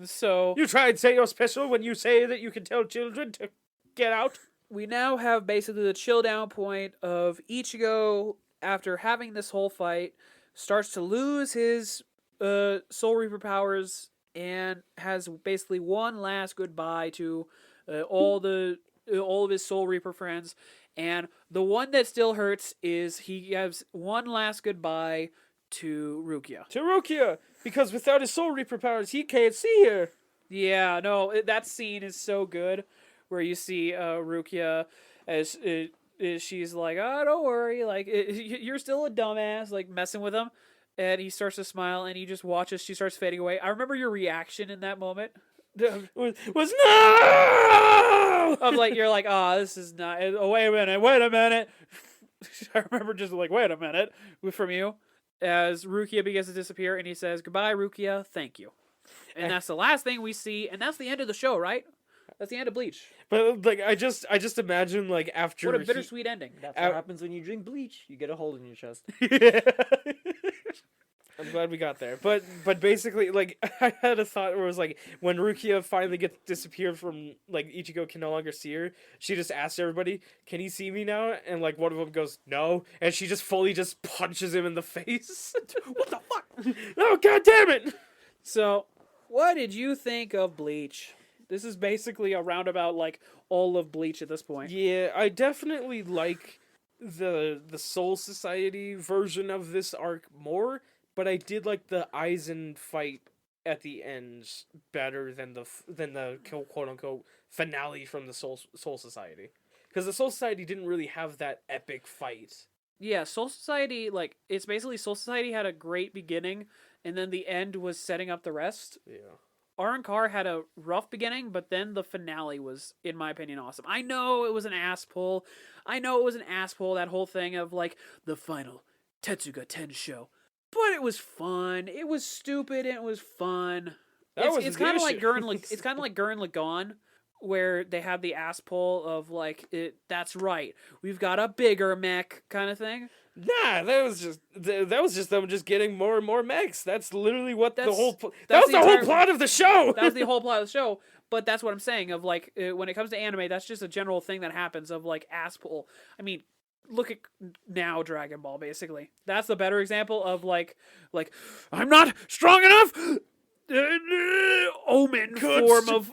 So
You try and say you're special when you say that you can tell children to get out.
we now have basically the chill down point of Ichigo, after having this whole fight, starts to lose his Soul Reaper powers and has basically one last goodbye to all of his Soul Reaper friends. And the one that still hurts is he gives one last goodbye to Rukia.
To Rukia, because without his Soul Reaper powers, he can't see her.
Yeah, no, that scene is so good, where you see Rukia as she's like, oh, don't worry, like you're still a dumbass, like messing with him, and he starts to smile, and he just watches. She starts fading away. I remember your reaction in that moment.
Was no!
Of like, you're like, this is not. Oh, wait a minute. I remember just like, wait a minute, from you, as Rukia begins to disappear, and he says, goodbye, Rukia, thank you. And that's the last thing we see, and that's the end of the show, right? That's the end of Bleach.
But like, I just imagine like after
What a bittersweet ending.
That's what happens when you drink bleach. You get a hole in your chest.
I'm glad we got there. But basically, like, I had a thought where it was like, when Rukia finally gets disappeared from, like, Ichigo can no longer see her, she just asks everybody, can he see me now? And, like, one of them goes, no. And she just fully just punches him in the face. What the fuck? Oh, god damn it!
So, what did you think of Bleach? This is basically a roundabout, like, all of Bleach at this point.
Yeah, I definitely like the Soul Society version of this arc more, but I did like the Aizen fight at the end better than the quote unquote finale from the Soul Society, because the Soul Society didn't really have that epic fight.
Yeah, Soul Society, like, it's basically Soul Society had a great beginning, and then the end was setting up the rest.
Yeah.
Arrancar had a rough beginning, but then the finale was, in my opinion, awesome. I know it was an ass pull. That whole thing of, like, the final Tetsuga Tensho. but it was fun. It was stupid and it was fun. It's kind of like it's kind of like Gurren Lagann, where they have the ass pull of like, that's right, we've got a bigger mech kind of thing.
Nah, that was just them just getting more and more mechs. That's literally what that was
the
whole plot of the show.
That was the whole plot of the show. But that's what I'm saying of like, when it comes to anime, that's just a general thing that happens of like ass pull. I mean, look at now Dragon Ball, basically. That's the better example of like I'm not strong enough. Omen form of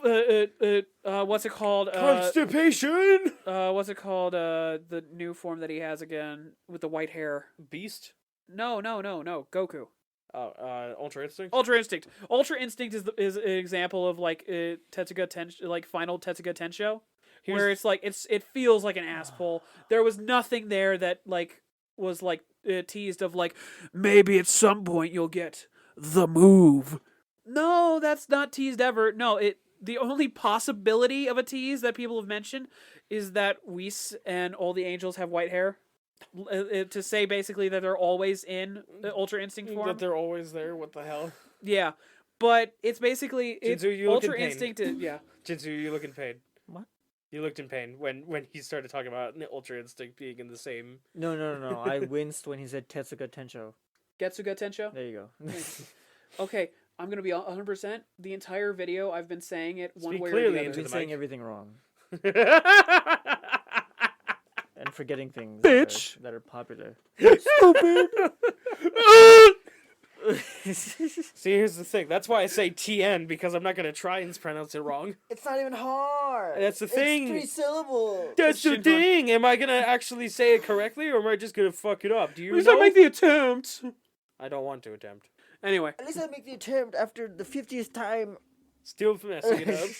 what's it called?
Constipation.
What's it called? The new form that he has again with the white hair.
Beast.
No. Goku.
Ultra Instinct.
Ultra Instinct. Ultra Instinct is an example of like final Tetsuga Tensho, where it's like it feels like an ass pull. There was nothing there that like was like teased of like, maybe at some point you'll get the move. No, that's not teased ever. No, the only possibility of a tease that people have mentioned is that Whis and all the angels have white hair. To say basically that they're always in the Ultra Instinct form.
That they're always there. What the hell?
Yeah, but it's basically
Jinzu, you
Ultra
look in pain.
Instinct. Yeah.
Jinzu, you look in pain.
What?
You looked in pain when he started talking about Ultra Instinct being in the same.
No. I winced when he said Tetsuga Tensho.
Getsuga Tensho.
There you go.
Okay, I'm gonna be 100%. The entire video, I've been saying it one
Speak
way or
clearly
the
You've
other.
been saying everything wrong and forgetting things
Bitch.
that are popular.
Stupid. See, here's the thing. That's why I say TN, because I'm not gonna try and pronounce it wrong.
It's not even hard.
That's the thing.
It's 3 syllables.
That's the thing. Am I gonna actually say it correctly, or am I just gonna fuck it up? Do you
At least
know?
I make the attempt.
I don't want to attempt.
Anyway,
At least I make the attempt after the 50th time.
Still messing it up.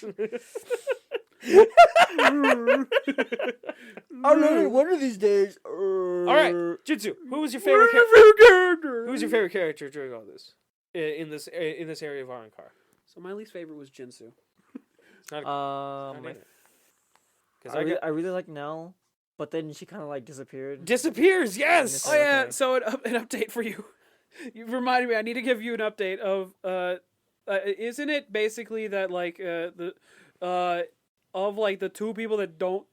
I'll learn it one of these days.
All right, Jitsu. Who was your favorite character? Who was your favorite character during all this? In this area of Arrancar?
so my least favorite was Jinsu.
I really like Nell, but then she kind of like disappeared.
Disappears. Yes.
Oh yeah, so an update for you. You reminded me. I need to give you an update of. Isn't it basically that like of like the two people that don't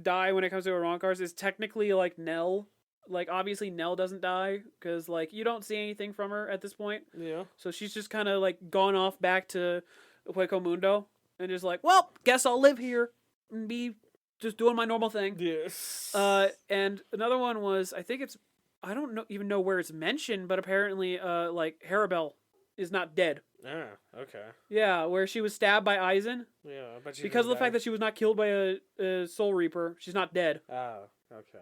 die when it comes to Arrancars is technically like Nell. Like obviously Nell doesn't die because like you don't see anything from her at this point.
Yeah.
So she's just kind of like gone off back to Hueco Mundo and just like, well, guess I'll live here and be just doing my normal thing.
Yes.
And another one was I don't even know where it's mentioned, but apparently like Harabel is not dead.
Ah, okay.
Yeah, where she was stabbed by Aizen.
Yeah, but
Because of the fact that she was not killed by a Soul Reaper, she's not dead.
Oh, okay.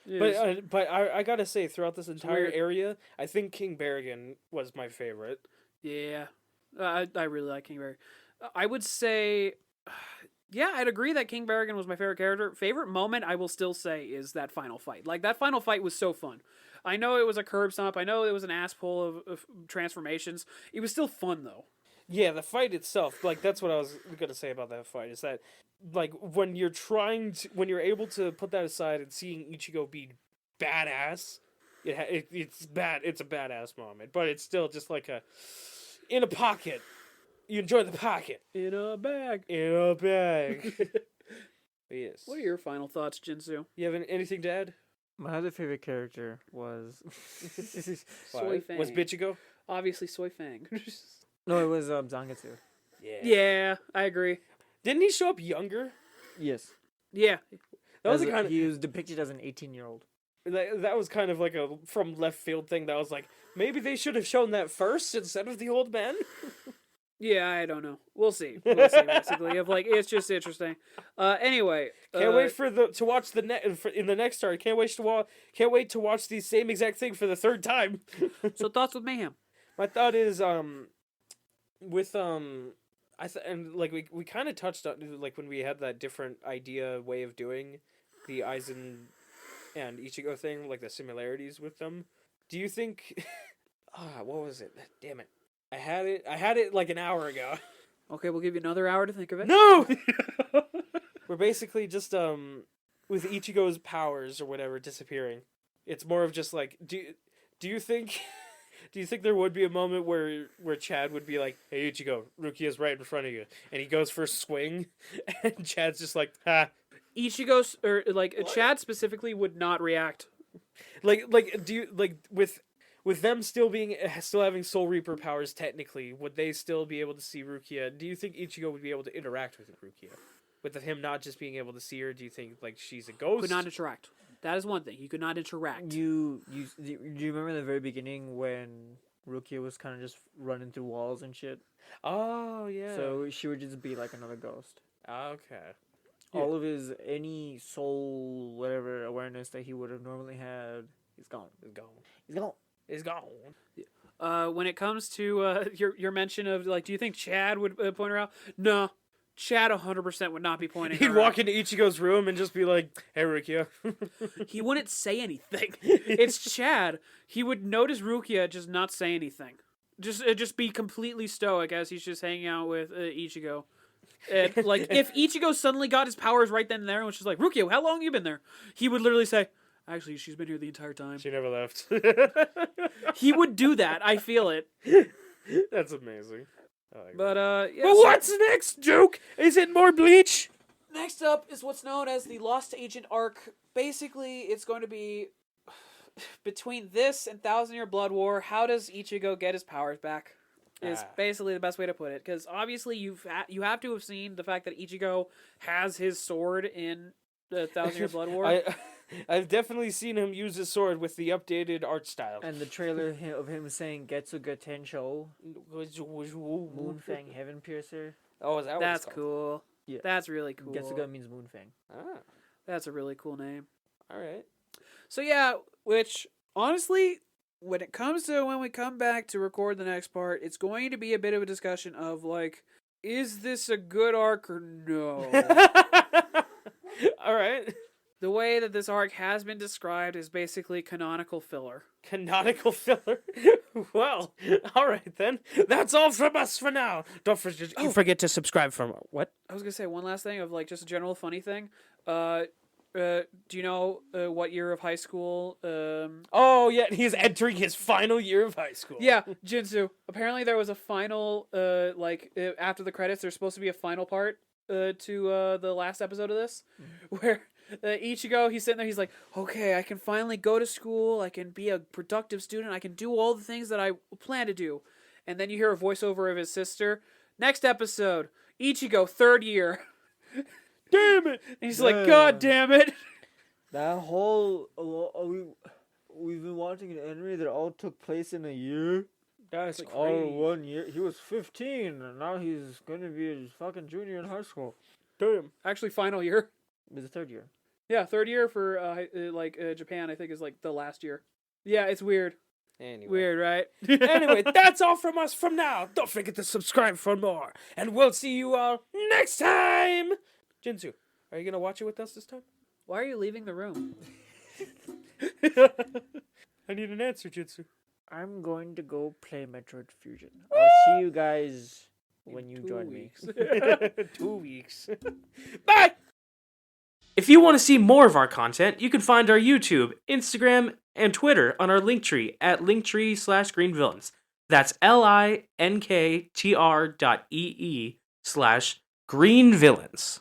Yes.
But I gotta say, throughout this entire
weird.
area, I think King Barragon was my favorite.
Yeah, I really like King Barragon. I would say, yeah, I'd agree that King Barragon was my favorite character. Favorite moment, I will still say, is that final fight. Like, that final fight was so fun. I know it was a curb stomp. I know it was an ass pull of transformations. It was still fun, though.
Yeah, the fight itself, like, that's what I was gonna say about that fight, is that, like, when you're able to put that aside and seeing Ichigo be badass, it's a badass moment, but it's still just like in a pocket. You enjoy the pocket.
In a bag.
Yes.
What are your final thoughts, Jinsu?
You have anything to add?
My other favorite character was
Soi Fang.
Was Bitchigo?
Obviously, Soi Fang.
no, it was Zangetsu.
Yeah, I agree.
Didn't he show up younger?
Yes,
Yeah.
That was kind of
he was depicted as an 18-year-old.
that was kind of like a from left field thing. That was like maybe they should have shown that first instead of the old man.
Yeah, I don't know. We'll see. Basically, of like it's just interesting. Anyway,
Can't wait to watch in the next arc. Can't wait to watch the same exact thing for the third time.
So thoughts with Mayhem.
My thought is with and like we kind of touched on like when we had that different way of doing the Aizen and Ichigo thing, like the similarities with them. Do you think what was it? Damn it. I had it like an hour ago.
Okay, we'll give you another hour to think of it.
No! We're basically just with Ichigo's powers or whatever disappearing. It's more of just like do you think Do you think there would be a moment where Chad would be like, "Hey Ichigo, Rukia's right in front of you," and he goes for a swing, and Chad's just like, "Ha."
Ichigo or like Chad specifically would not react.
Do you like with them still having Soul Reaper powers technically, would they still be able to see Rukia? Do you think Ichigo would be able to interact with Rukia? With him not just being able to see her, do you think like she's a ghost?
Could not interact. That is one thing. He could not interact.
Do you remember the very beginning when Rukia was kind of just running through walls and shit?
Oh yeah.
So she would just be like another ghost.
Okay.
All of his any soul whatever awareness that he would have normally had is gone.
It's gone.
He's gone.
It's gone.
When it comes to your mention of like, do you think Chad would point her out? No, Chad 100% would not be pointing.
He'd
her
walk
out.
into Ichigo's room and just be like, "Hey Rukia."
He wouldn't say anything. It's Chad. He would notice Rukia, just not say anything. Just be completely stoic as he's just hanging out with Ichigo. And like, if Ichigo suddenly got his powers right then and there and was just like, "Rukia, how long have you been there?" He would literally say, "Actually, she's been here the entire time."
She never left.
He would do that. I feel it.
That's amazing. I like
But
that.
yeah,
But what's next, Duke? Is it more Bleach?
next up is what's known as the Lost Agent arc. Basically, it's going to be between this and Thousand Year Blood War. How does Ichigo get his powers back? Is basically the best way to put it. Because obviously, you have to have seen the fact that Ichigo has his sword in the Thousand Year Blood War.
I've definitely seen him use his sword with the updated art style.
And the trailer of him saying Getsuga Tensho, Moonfang Heaven Piercer.
Oh, is that what
That's
it's called?
cool.
Yeah.
That's really cool.
Getsuga means Moonfang.
Ah,
That's a really cool name.
all right.
So yeah, which honestly, when it comes to when we come back to record the next part, it's going to be a bit of a discussion of like, is this a good arc or no?
All right.
The way that this arc has been described is basically canonical filler.
Canonical filler. Well, all right then. That's all from us for now. Don't forget to subscribe from what?
I was gonna say one last thing of like just a general funny thing. Do you know what year of high school?
Oh yeah, he's entering his final year of high school.
Yeah, Jinsu. Apparently there was a final. After the credits, there's supposed to be a final part to the last episode of this, where Ichigo, he's sitting there, he's like, okay, I can finally go to school, I can be a productive student, I can do all the things that I plan to do. And then you hear a voiceover of his sister. Next episode, Ichigo, third year.
Damn it!
And he's like, God damn it!
That whole we've been watching an anime that all took place in a year.
That's
All in 1 year. He was 15, and now he's gonna be a fucking junior in high school.
Damn.
Actually, final year.
It's the third year.
Yeah, third year for Japan, I think, is like the last year. Yeah, it's weird.
Anyway.
Weird, right?
Anyway, that's all from us from now. Don't forget to subscribe for more. And we'll see you all next time. Jinsu, are you going to watch it with us this time?
Why are you leaving the room?
I need an answer, Jinsu.
I'm going to go play Metroid Fusion. I'll see you guys when you join me.
2 weeks. Bye! If you want to see more of our content, you can find our YouTube, Instagram, and Twitter on our linktree at linktree/greenvillains. That's linktr.ee/greenvillains.